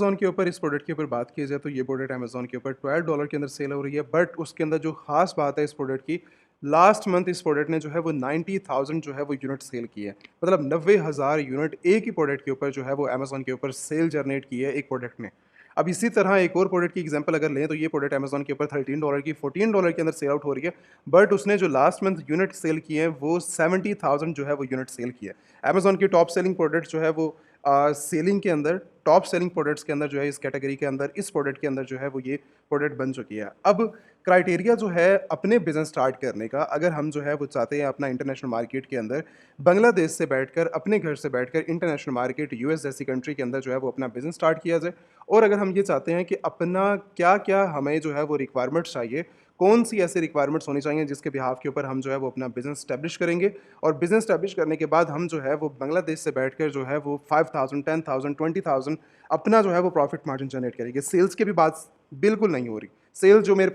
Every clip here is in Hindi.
अमेज़न के ऊपर इस प्रोडक्ट के ऊपर बात की जाए तो ये प्रोडक्ट अमेज़न के ऊपर $12 के अंदर सेल हो रही है। बट उसके अंदर जो ख़ास बात है इस प्रोडक्ट की, लास्ट मंथ इस प्रोडक्ट ने जो है वो 90,000 जो है वो यूनिट सेल की है। मतलब 90,000 यूनिट एक ही प्रोडक्ट के ऊपर जो है वो अमेज़न के ऊपर सेल जनरेट की है एक प्रोडक्ट ने। अब इसी तरह एक और प्रोडक्ट की एग्जांपल अगर लें तो ये प्रोडक्ट अमेज़न के ऊपर $13 की $14 के अंदर सेल आउट हो रही है। बट उसने जो लास्ट मंथ यूनिट सेल किए हैं वो 70,000 जो है वो यूनिट सेल की है। अमेज़न की टॉप सेलिंग प्रोडक्ट जो है वो सेलिंग के अंदर टॉप सेलिंग प्रोडक्ट्स के अंदर जो है इस कैटेगरी के अंदर इस प्रोडक्ट के अंदर जो है वो ये प्रोडक्ट बन चुकी है। अब क्राइटेरिया जो है अपने बिज़नेस स्टार्ट करने का, अगर हम जो है वो चाहते हैं अपना इंटरनेशनल मार्केट के अंदर बांग्लादेश से बैठकर अपने घर से बैठकर इंटरनेशनल मार्केट यूएस जैसी कंट्री के अंदर जो है वो अपना बिज़नेस स्टार्ट किया जाए। और अगर हम ये चाहते हैं कि अपना क्या-क्या हमें जो है वो रिक्वायरमेंट्स चाहिए, कौन-सी ऐसी रिक्वायरमेंट्स होनी चाहिए जिसके बिहाफ़ के ऊपर हम जो है वो अपना बिज़नेस एस्टेब्लिश करेंगे और बिज़नेस एस्टेब्लिश करने के बाद हम जो है वो बांग्लादेश से बैठकर जो है वो 5,000 10,000 20,000 अपना जो है वो प्रॉफ़िट मार्जिन जनरेट करेंगे। सेल्स की भी बात बिल्कुल नहीं हो रही। सेल्स जो मेरे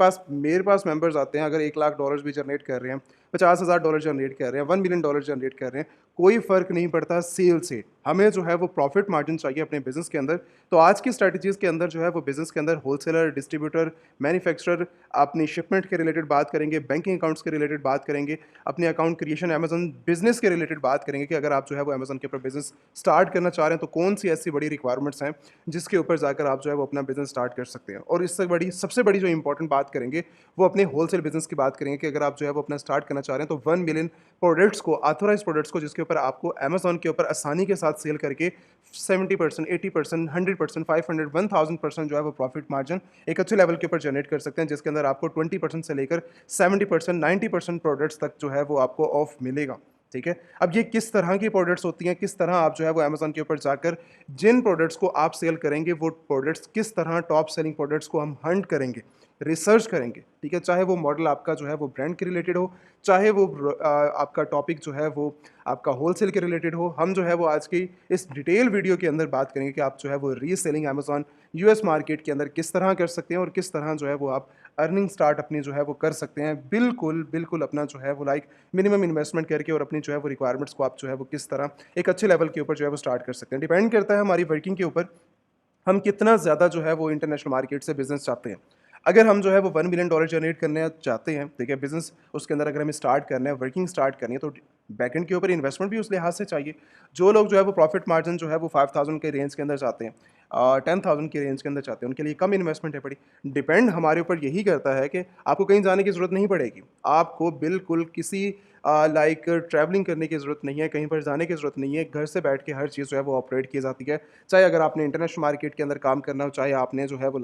पास मेंबर्स आते हैं, अगर $1,00,000 भी जनरेट कर रहे हैं, $50,000 जनरेट कर रहे हैं, $1 मिलियन जनरेट कर रहे हैं, कोई फ़र्क नहीं पड़ता सेल से। हमें जो है वो प्रॉफ़िट मार्जिन चाहिए अपने बिज़नेस के अंदर। तो आज की स्ट्रैटेजीज़ के अंदर जो है वो बिज़नेस के अंदर होलसेलर, डिस्ट्रीब्यूटर, मैन्युफैक्चरर, अपनी शिपमेंट के रिलेटेड बात करेंगे, बैंकिंग अकाउंट्स के रिलेटेड बात करेंगे, अपने अकाउंट क्रिएशन अमेज़न बिज़नेस के रिलेटेड बात करेंगे कि अगर आप जो है वो अमेज़न के ऊपर बिज़नेस स्टार्ट करना चाह रहे हैं तो कौन-सी ऐसी बड़ी रिक्वायरमेंट्स हैं जिसके ऊपर जाकर आप जो है वो अपना बिज़नेस स्टार्ट कर सकते हैं। और इससे बड़ी सबसे बड़ी जो इम्पोर्टेंट बात करेंगे वो अपने होलसेल बिज़नेस की बात करेंगे कि अगर आप जो है वो अपना स्टार्ट करना चाह रहे हैं तो 1 मिलियन प्रोडक्ट्स को, ऑथराइज़्ड प्रोडक्ट्स को जिसके ऊपर आपको अमेज़न के ऊपर आसानी के साथ सेल करके 70%, 80%, 100%, 500, 1000% जो है वो प्रॉफिट मार्जिन एक अच्छे लेवल के ऊपर जनरेट कर सकते हैं, जिसके अंदर आपको 20% से लेकर 70%, 90% प्रोडक्ट्स तक जो है वो आपको ऑफ मिलेगा। ठीक है? अब ये किस तरह की प्रोडक्ट्स होती हैं, किस तरह आप जो है वो अमेज़न के ऊपर जाकर जिन प्रोडक्ट्स को आप सेल करेंगे, वो प्रोडक्ट्स किस तरह टॉप सेलिंग प्रोडक्ट्स को हम हंट करेंगे, रिसर्च करेंगे, ठीक है? चाहे वो मॉडल आपका जो है वो ब्रांड के रिलेटेड हो, चाहे वो आपका टॉपिक जो है वो आपका होलसेल के रिलेटेड हो, हम जो है वो आज की इस डिटेल वीडियो के अंदर बात करेंगे कि आप जो है वो रीसेलिंग अमेज़न यूएस मार्केट के अंदर किस तरह कर सकते हैं और किस तरह जो है वो आप अर्निंग स्टार्ट अपनी जो है वो कर सकते हैं। बिल्कुल अपना जो है वो मिनिमम इन्वेस्टमेंट करके और अपनी जो है वो रिक्वायरमेंट्स को आप जो है वो किस तरह एक अच्छे लेवल के ऊपर जो है वो स्टार्ट कर सकते हैं। डिपेंड करता है हमारी वर्किंग के ऊपर, हम कितना ज़्यादा जो है वो इंटरनेशनल मार्केट से बिज़नेस चाहते हैं। अगर हम जो है वो $1 मिलियन जनरेट करना चाहते हैं, ठीक है, बिज़नेस उसके अंदर अगर हमें स्टार्ट करना है, वर्किंग स्टार्ट करनी है तो बैकएंड के ऊपर इन्वेस्टमेंट भी उस लिहाज से चाहिए। जो लोग जो है वो प्रॉफिट मार्जिन जो है वो 5,000 के रेंज के अंदर चाहते हैं, 10,000 की रेंज के अंदर चाहते हैं, उनके लिए कम इन्वेस्टमेंट है बड़ी। डिपेंड हमारे ऊपर यही करता है कि आपको कहीं जाने की ज़रूरत नहीं पड़ेगी। आपको बिल्कुल किसी ट्रैवलिंग करने की ज़रूरत नहीं है, कहीं पर जाने की ज़रूरत नहीं है। घर से बैठ के हर चीज़ जो है वो ऑपरेट की जाती है। चाहे अगर आपने इंटरनेशनल मार्केट के अंदर काम करना हो, चाहे आपने जो है वो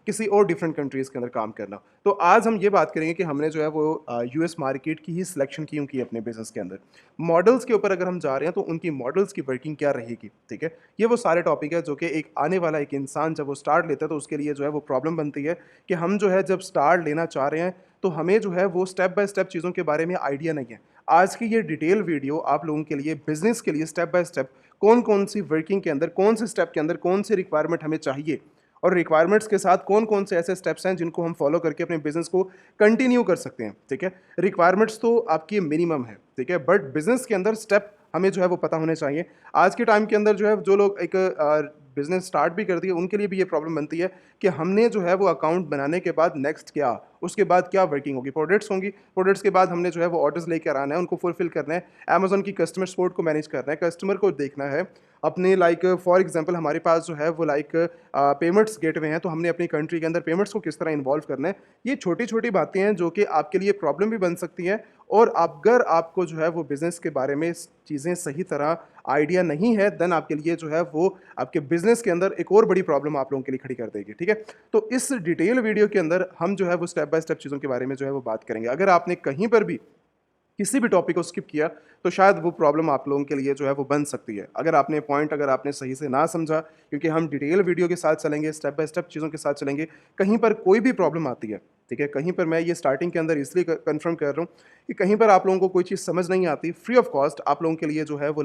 किसी और डिफरेंट कंट्रीज़ के अंदर काम करना हो। तो आज हम ये बात करेंगे कि हमने जो है वो यूएस मार्केट की ही सिलेक्शन क्यों की अपने बिज़नेस के अंदर। मॉडल्स के ऊपर अगर हम जा रहे हैं तो उनकी मॉडल्स की वर्किंग क्या रहेगी, ठीक है? ये वो सारे टॉपिक है जो कि एक आने वाला एक इंसान जब वो स्टार्ट लेता है तो उसके लिए जो है वो प्रॉब्लम बनती है कि हम जो है जब स्टार्ट लेना चाह रहे हैं तो हमें जो है वो स्टेप बाय स्टेप चीज़ों के बारे में आइडिया नहीं है। आज की ये डिटेल वीडियो आप लोगों के लिए बिज़नेस के लिए स्टेप बाय स्टेप कौन-कौन सी वर्किंग के अंदर, कौन से स्टेप के अंदर, कौन सी रिक्वायरमेंट हमें चाहिए और रिक्वायरमेंट्स के साथ कौन-कौन से ऐसे स्टेप्स हैं जिनको हम फॉलो करके अपने बिज़नेस को कंटिन्यू कर सकते हैं, ठीक है? रिक्वायरमेंट्स तो आपकी मिनिमम है, ठीक है? बट बिज़नेस के अंदर स्टेप हमें जो है वो पता होने चाहिए। आज के टाइम के अंदर जो है जो लोग एक बिज़नेस स्टार्ट भी कर दिए, उनके लिए भी ये प्रॉब्लम बनती है कि हमने जो है वो अकाउंट बनाने के बाद नेक्स्ट क्या? उसके बाद क्या वर्किंग होगी? प्रोडक्ट्स होंगी, प्रोडक्ट्स के बाद हमने जो है वो ऑर्डर्स लेकर आना है, उनको फुलफ़िल करना है, अमेज़न की कस्टमर सपोर्ट को मैनेज करना है, कस्टमर को देखना है। अपने फॉर एग्ज़ाम्पल हमारे पास जो है वो पेमेंट्स गेटवे हैं, तो हमने अपनी कंट्री के अंदर पेमेंट्स को किस तरह इन्वॉल्व करना है। ये छोटी-छोटी बातें हैं जो कि आपके लिए प्रॉब्लम भी बन सकती हैं और अगर आपको जो है वो बिज़नेस के बारे में चीज़ें सही तरह आइडिया नहीं है, देन आपके लिए जो है वो आपके बिज़नेस के अंदर एक और बड़ी प्रॉब्लम आप लोगों के लिए खड़ी कर देगी, ठीक है? तो इस डिटेल वीडियो के अंदर हम जो है वो स्टेप बाय स्टेप चीज़ों के बारे में जो है वो बात करेंगे। अगर आपने कहीं पर भी किसी भी टॉपिक को स्किप किया, तो शायद वो प्रॉब्लम आप लोगों के लिए जो है वो बन सकती है। अगर आपने सही से ना समझा, क्योंकि हम डिटेल वीडियो के साथ चलेंगे, स्टेप बाय स्टेप चीज़ों के साथ चलेंगे, कहीं पर कोई भी प्रॉब्लम आती है, ठीक है? कहीं पर मैं ये स्टार्टिंग के अंदर इसलिए क कन्फर्म कर रहा हूँ कि कहीं पर आप लोगों को कोई चीज़ समझ नहीं आती, फ्री ऑफ कॉस्ट आप लोगों के लिए जो है वो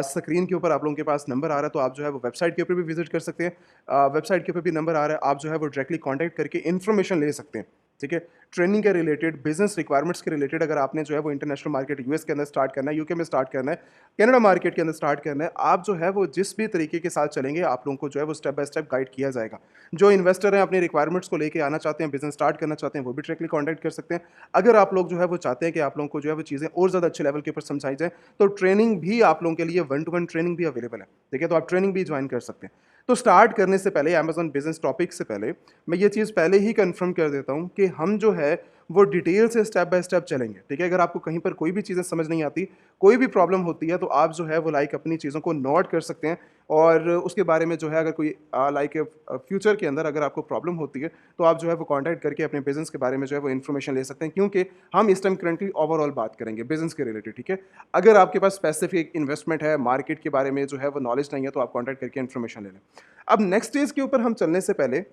स्क्रीन के ऊपर आप लोगों के पास नंबर आ रहा है, तो आप जो है वो वेबसाइट के ऊपर भी विज़िट कर सकते हैं। वेबसाइट के ऊपर भी नंबर आ रहा है, आप जो है वो डायरेक्टली कॉन्टैक्ट करके इन्फॉर्मेशन ले सकते हैं। ठीक है। ट्रेनिंग के रिलेटेड, बिजनेस रिक्वायरमेंट्स के रिलेटेड अगर आपने जो है वो इंटरनेशनल मार्केट यूएस के अंदर स्टार्ट करना है, यूके में स्टार्ट करना है, कनाडा मार्केट के अंदर स्टार्ट करना है, आप जो है वो जिस भी तरीके के साथ चलेंगे आप लोगों को जो है वो स्टेप बाय स्टेप गाइड किया जाएगा। जो इन्वेस्टर हैं अपनी रिक्वायरमेंट्स को लेके आना चाहते हैं, बिजनेस स्टार्ट करना चाहते हैं, वो भी डायरेक्टली कॉन्टैक्ट कर सकते हैं। अगर आप लोग जो है वो चाहते हैं कि आप लोगों को जो है वो चीज़ें और ज़्यादा अच्छे लेवल के ऊपर समझाई जाए, तो ट्रेनिंग भी आप लोगों के लिए वन टू वन ट्रेनिंग भी अवेलेबल है। ठीक है, तो आप ट्रेनिंग भी ज्वाइन कर सकते हैं। तो स्टार्ट करने से पहले अमेज़न बिज़नेस टॉपिक से पहले मैं ये चीज़ पहले ही कन्फर्म कर देता हूँ कि हम जो है वो डिटेल से स्टेप बाय स्टेप चलेंगे। ठीक है, अगर आपको कहीं पर कोई भी चीज़ें समझ नहीं आती, कोई भी प्रॉब्लम होती है, तो आप जो है वो लाइक अपनी चीज़ों को नोट कर सकते हैं और उसके बारे में जो है अगर कोई लाइक फ्यूचर के अंदर अगर आपको प्रॉब्लम होती है, तो आप जो है वो कॉन्टैक्ट करके अपने बिज़नेस के बारे में जो है वो इन्फॉर्मेशन ले सकते हैं, क्योंकि हम इस टाइम करंटली ओवरऑल बात करेंगे बिज़नेस के रिलेटेड। ठीक है, अगर आपके पास स्पेसिफिक इन्वेस्टमेंट है, मार्केट के बारे में जो है वो नॉलेज नहीं है, तो आप कॉन्टैक्ट करके इन्फॉर्मेशन ले लें। अब नेक्स्ट स्टेज के ऊपर हम चलने से पहले,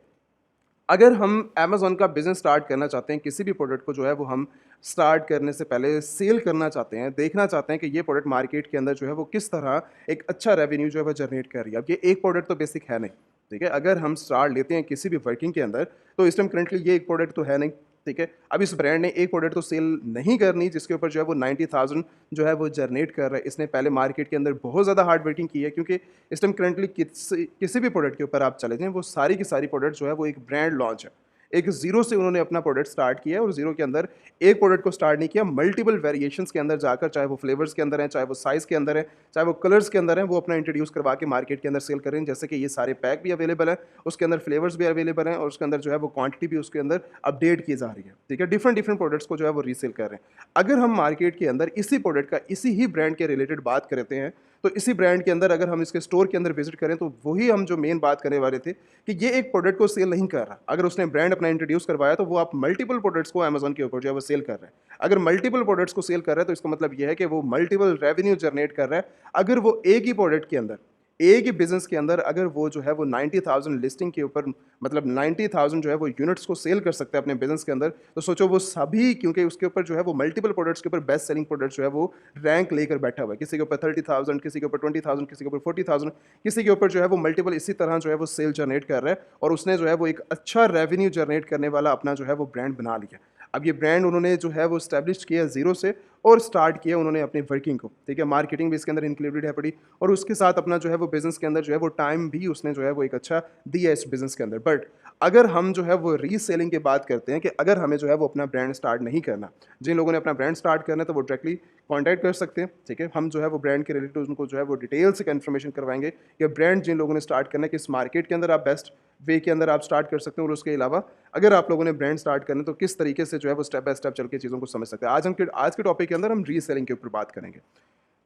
अगर हम अमेज़न का बिज़नेस स्टार्ट करना चाहते हैं, किसी भी प्रोडक्ट को जो है वो हम स्टार्ट करने से पहले सेल करना चाहते हैं, देखना चाहते हैं कि ये प्रोडक्ट मार्केट के अंदर जो है वो किस तरह एक अच्छा रेवेन्यू जो है वो जनरेट कर रही है। अब ये एक प्रोडक्ट तो बेसिक है नहीं, ठीक है? अगर हम स्टार्ट लेते हैं किसी भी वर्किंग के अंदर, तो इस टाइम करंटली ये एक प्रोडक्ट तो है नहीं, ठीक है? अब इस ब्रांड ने एक प्रोडक्ट तो सेल नहीं करनी जिसके ऊपर जो है वो 90,000 जो है वो जनरेट कर रहा है। इसने पहले मार्केट के अंदर बहुत ज़्यादा हार्ड वर्किंग की है, क्योंकि इस टाइम करंटली किसी भी प्रोडक्ट के ऊपर आप चले जाएँ, वो सारी की सारी प्रोडक्ट जो है वो एक ब्रांड लॉन्च है। एक ज़ीरो से उन्होंने अपना प्रोडक्ट स्टार्ट किया है और ज़ीरो के अंदर एक प्रोडक्ट को स्टार्ट नहीं किया, मल्टीपल वेरिएशंस के अंदर जाकर, चाहे वो फ्लेवर्स के अंदर हैं, चाहे वो साइज़ के अंदर है, चाहे वो कलर्स के अंदर हैं, वो अपना इंट्रोड्यूस करवा के मार्केट के अंदर सेल कर रहे हैं। जैसे कि ये सारे पैक भी अवेलेबल है, उसके अंदर फ्लेवर्स भी अवेलेबल हैं और उसके अंदर जो है वो क्वांटिटी भी उसके अंदर अपडेट की जा रही है। ठीक है, डिफरेंट डिफरेंट प्रोडक्ट्स को जो है वो रीसेल कर रहे हैं। अगर हम मार्केट के अंदर इसी प्रोडक्ट का, इसी ही ब्रांड के रिलेटेड बात करते हैं, तो इसी ब्रांड के अंदर अगर हम इसके स्टोर के अंदर विजिट करें, तो वही हम जो मेन बात करने वाले थे कि ये एक प्रोडक्ट को सेल नहीं कर रहा। अगर उसने ब्रांड अपना इंट्रोड्यूस करवाया, तो वो आप मल्टीपल प्रोडक्ट्स को अमेज़न के ऊपर जो है वो सेल कर रहे हैं। अगर मल्टीपल प्रोडक्ट्स को सेल कर रहा है, तो इसका मतलब ये है कि वो मल्टीपल रेवेन्यू जनरेट कर रहा है। अगर वो एक ही प्रोडक्ट के अंदर, एक ही बिज़नेस के अंदर अगर वो जो है वो 90,000 लिस्टिंग के ऊपर, मतलब 90,000 जो है वो यूनिट्स को सेल कर सकता है अपने बिज़नेस के अंदर, तो सोचो वो सभी, क्योंकि उसके ऊपर जो है वो मल्टीपल प्रोडक्ट्स के ऊपर बेस्ट सेलिंग प्रोडक्ट जो है वो रैंक लेकर बैठा हुआ है। किसी के ऊपर 30,000, किसी के ऊपर 20,000, किसी के ऊपर 40,000, किसी के ऊपर जो है वो मल्टीपल इसी तरह जो है वो सेल जनरेट कर रहा है और उसने जो है वो एक अच्छा रेवेन्यू जनरेट करने वाला अपना जो है वो ब्रांड बना लिया। अब ये ब्रांड उन्होंने जो है वो एस्टैब्लिश किया ज़ीरो से और स्टार्ट किया उन्होंने अपनी वर्किंग को, ठीक है? मार्केटिंग भी इसके अंदर इंक्लूडेड है पड़ी और उसके साथ अपना जो है वो बिज़नेस के अंदर जो है वो टाइम भी उसने जो है वो एक अच्छा दिया इस बिज़नेस के अंदर। बट अगर हम जो है वो रीसेलिंग की बात करते हैं कि अगर हमें जो है वो अपना ब्रांड स्टार्ट नहीं करना, जिन लोगों ने अपना ब्रांड स्टार्ट करना है तो वो डायरेक्टली कॉन्टैक्ट कर सकते हैं, ठीक है? हम जो है वो ब्रांड के रिलेटेड उनको जो है वो डिटेल से इन्फॉर्मेशन करवाएंगे कि ब्रांड जिन लोगों ने स्टार्ट करना है किस मार्केट के अंदर आप बेस्ट वे के अंदर आप स्टार्ट कर सकते हैं और उसके अलावा अगर आप लोगों ने ब्रांड स्टार्ट करना है तो किस तरीके से जो है वो स्टेप बाय स्टेप चल के चीज़ों को समझ सकते हैं। आज के टॉपिक के अंदर हम रीसेलिंग के ऊपर बात करेंगे।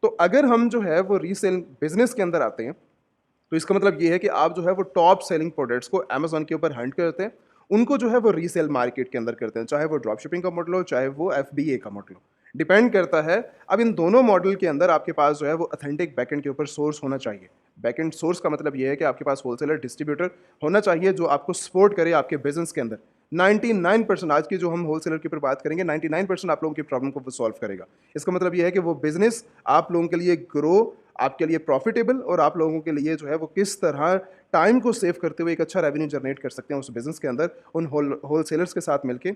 तो अगर हम जो है वो रीसेल बिजनेस के अंदर आते हैं, तो इसका मतलब ये है कि आप जो है वो टॉप सेलिंग प्रोडक्ट्स को अमेज़न के ऊपर हंट करते हैं, उनको जो है वो रीसेल मार्केट के अंदर करते हैं, चाहे वो ड्रॉप शिपिंग का मॉडल हो, चाहे वो एफबीए का मॉडल हो, डिपेंड करता है। अब इन दोनों मॉडल के अंदर आपके पास जो है वो ऑथेंटिक बैकएंड के ऊपर सोर्स होना चाहिए। बैकएंड सोर्स का मतलब ये है कि आपके पास होलसेलर, डिस्ट्रीब्यूटर होना चाहिए जो आपको सपोर्ट करे आपके बिजनेस के अंदर। 99% आज की जो हम होलसेलर के ऊपर बात करेंगे, 99% आप लोगों की प्रॉब्लम को वो सॉल्व करेगा। इसका मतलब ये है कि वो बिजनेस आप लोगों के लिए ग्रो, आपके लिए प्रॉफिटेबल और आप लोगों के लिए जो है वो किस तरह टाइम को सेव करते हुए एक अच्छा रेवेन्यू जनरेट कर सकते हैं उस बिज़नेस के अंदर उन होलसेलर्स के साथ मिलके।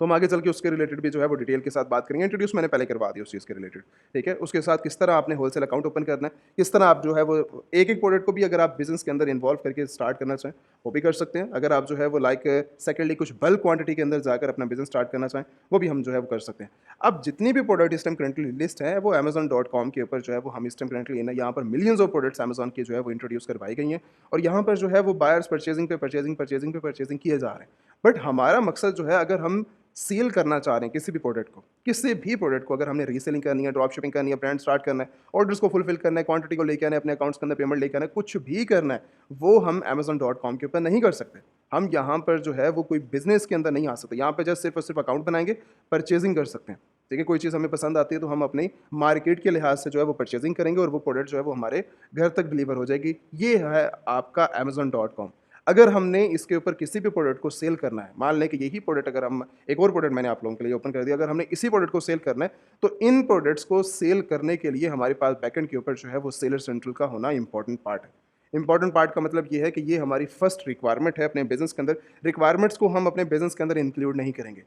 तो हम आगे चल के उसके रिलेटेड भी जो है वो डिटेल के साथ बात करेंगे। इंट्रोड्यूस मैंने पहले करवा दिया उस चीज़ के रिलेटेड, ठीक है? उसके साथ किस तरह आपने होलसेल अकाउंट ओपन करना है, किस तरह आप जो है वो एक-एक प्रोडक्ट को भी अगर आप बिज़नेस के अंदर इन्वॉल्व करके स्टार्ट करना चाहें, वो भी कर सकते हैं। अगर आप जो है वो लाइक सेकेंडली कुछ बल्क क्वांटिटी के अंदर जाकर अपना बिज़नेस स्टार्ट करना चाहें, वो भी हम जो है वो कर सकते हैं। अब जितनी भी प्रोडक्ट इस टाइम करंटली लिस्ट है, वो amazon.com के ऊपर जो है वो हम इस टाइम करंटली यहाँ पर मिलियंस ऑफ प्रोडक्ट्स अमेज़न की जो है वो इंट्रोड्यूस करवाई गई हैं और यहाँ पर जो है वो बायर्स परचेजिंग पे परचेजिंग किए जा रहे हैं। बट हमारा मकसद जो है, अगर हम सेल करना चाह रहे हैं किसी भी प्रोडक्ट को अगर हमने रीसेलिंग करनी है, ड्रॉप शिपिंग करनी है, ब्रांड स्टार्ट करना है, ऑर्डर्स को फुलफिल करना है, क्वांटिटी को लेके आना है, अपने अकाउंट्स के अंदर पेमेंट लेके आना है, कुछ भी करना है, वो हम amazon.com के ऊपर नहीं कर सकते। हम यहाँ पर जो है वो कोई बिजनेस के अंदर नहीं आ सकते। यहाँ पे जस्ट सिर्फ और सिर्फ अकाउंट बनाएंगे, परचेजिंग कर सकते हैं, ठीक है? कोई चीज़ हमें पसंद आती है तो हम अपनी मार्केट के लिहाज से जो है वो परचेजिंग करेंगे और वो प्रोडक्ट जो है वो हमारे घर तक डिलीवर हो जाएगी। ये है आपका amazon.com। अगर हमने इसके ऊपर किसी भी प्रोडक्ट को सेल करना है, मान लें कि यही प्रोडक्ट, अगर हम एक और प्रोडक्ट मैंने आप लोगों के लिए ओपन कर दिया, अगर हमने इसी प्रोडक्ट को सेल करना है, तो इन प्रोडक्ट्स को सेल करने के लिए हमारे पास बैकएंड के ऊपर जो है वो सेलर सेंट्रल का होना इंपॉर्टेंट पार्ट है। इंपॉर्टेंट पार्ट का मतलब ये है कि ये हमारी फर्स्ट रिक्वायरमेंट है अपने बिजनेस के अंदर। रिक्वायरमेंट्स को हम अपने बिजनेस के अंदर इंक्लूड नहीं करेंगे,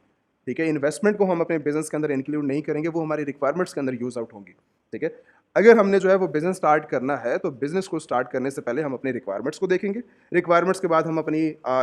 ठीक है। इन्वेस्टमेंट को हम अपने बिजनेस के अंदर इंक्लूड नहीं करेंगे, वो हमारी रिक्वायरमेंट्स के अंदर यूज आउट होंगी, ठीक है। अगर हमने जो है वो बिजनेस स्टार्ट करना है तो बिजनेस को स्टार्ट करने से पहले हम अपनी रिक्वायरमेंट्स को देखेंगे, रिक्वायरमेंट्स के बाद हम अपनी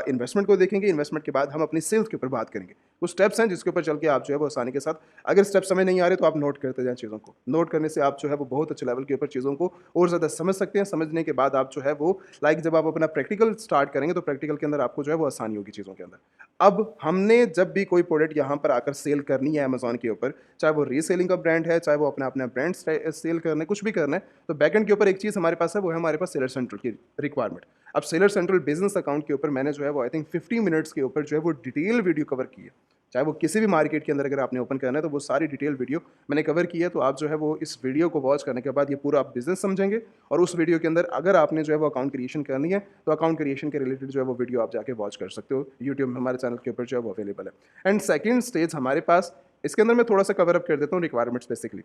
इन्वेस्टमेंट को देखेंगे, इन्वेस्टमेंट के बाद हम अपनी सेल्स के ऊपर बात करेंगे। कुछ स्टेप्स हैं जिसके ऊपर चल के आप जो है वो आसानी के साथ, अगर स्टेप समझ नहीं आ रहे तो आप नोट करते जाएं चीज़ों को। नोट करने से आप जो है वो बहुत अच्छे लेवल के ऊपर चीज़ों को और ज़्यादा समझ सकते हैं। समझने के बाद आप जो है वो जब आप अपना प्रैक्टिकल स्टार्ट करेंगे तो प्रैक्टिकल के अंदर आपको जो है वो आसानी होगी चीज़ों के अंदर। अब हमने जब भी कोई प्रोडक्ट यहाँ पर आकर सेल करनी है अमेज़न के ऊपर, चाहे वो रीसेलिंग का ब्रांड है, चाहे वो अपना अपना ब्रांड सेल करना है, कुछ भी करना है, तो बैकएंड के ऊपर एक चीज़ हमारे पास है, वो है हमारे पास सेलर सेंट्रल की रिक्वायरमेंट। अब सेलर सेंट्रल बिजनेस अकाउंट के ऊपर मैंने जो है वो आई थिंक 50 मिनट्स के ऊपर जो है वो डिटेल वीडियो कवर की है। चाहे वो किसी भी मार्केट के अंदर अगर आपने ओपन करना है तो वो सारी डिटेल वीडियो मैंने कवर की है। तो आप जो है वो इस वीडियो को वॉच करने के बाद ये पूरा आप बिजनेस समझेंगे, और उस वीडियो के अंदर अगर आपने जो है वो अकाउंट क्रिएशन करनी है तो अकाउंट क्रिएशन के रिलेटेड जो है वो वीडियो आप जाके वॉच कर सकते हो। यूट्यूब में हमारे चैनल के ऊपर जो है वो अवेलेबल है। एंड सेकेंड स्टेज हमारे पास, इसके अंदर मैं थोड़ा सा कवर अप कर देता हूँ रिक्वायरमेंट्स बेसिकली।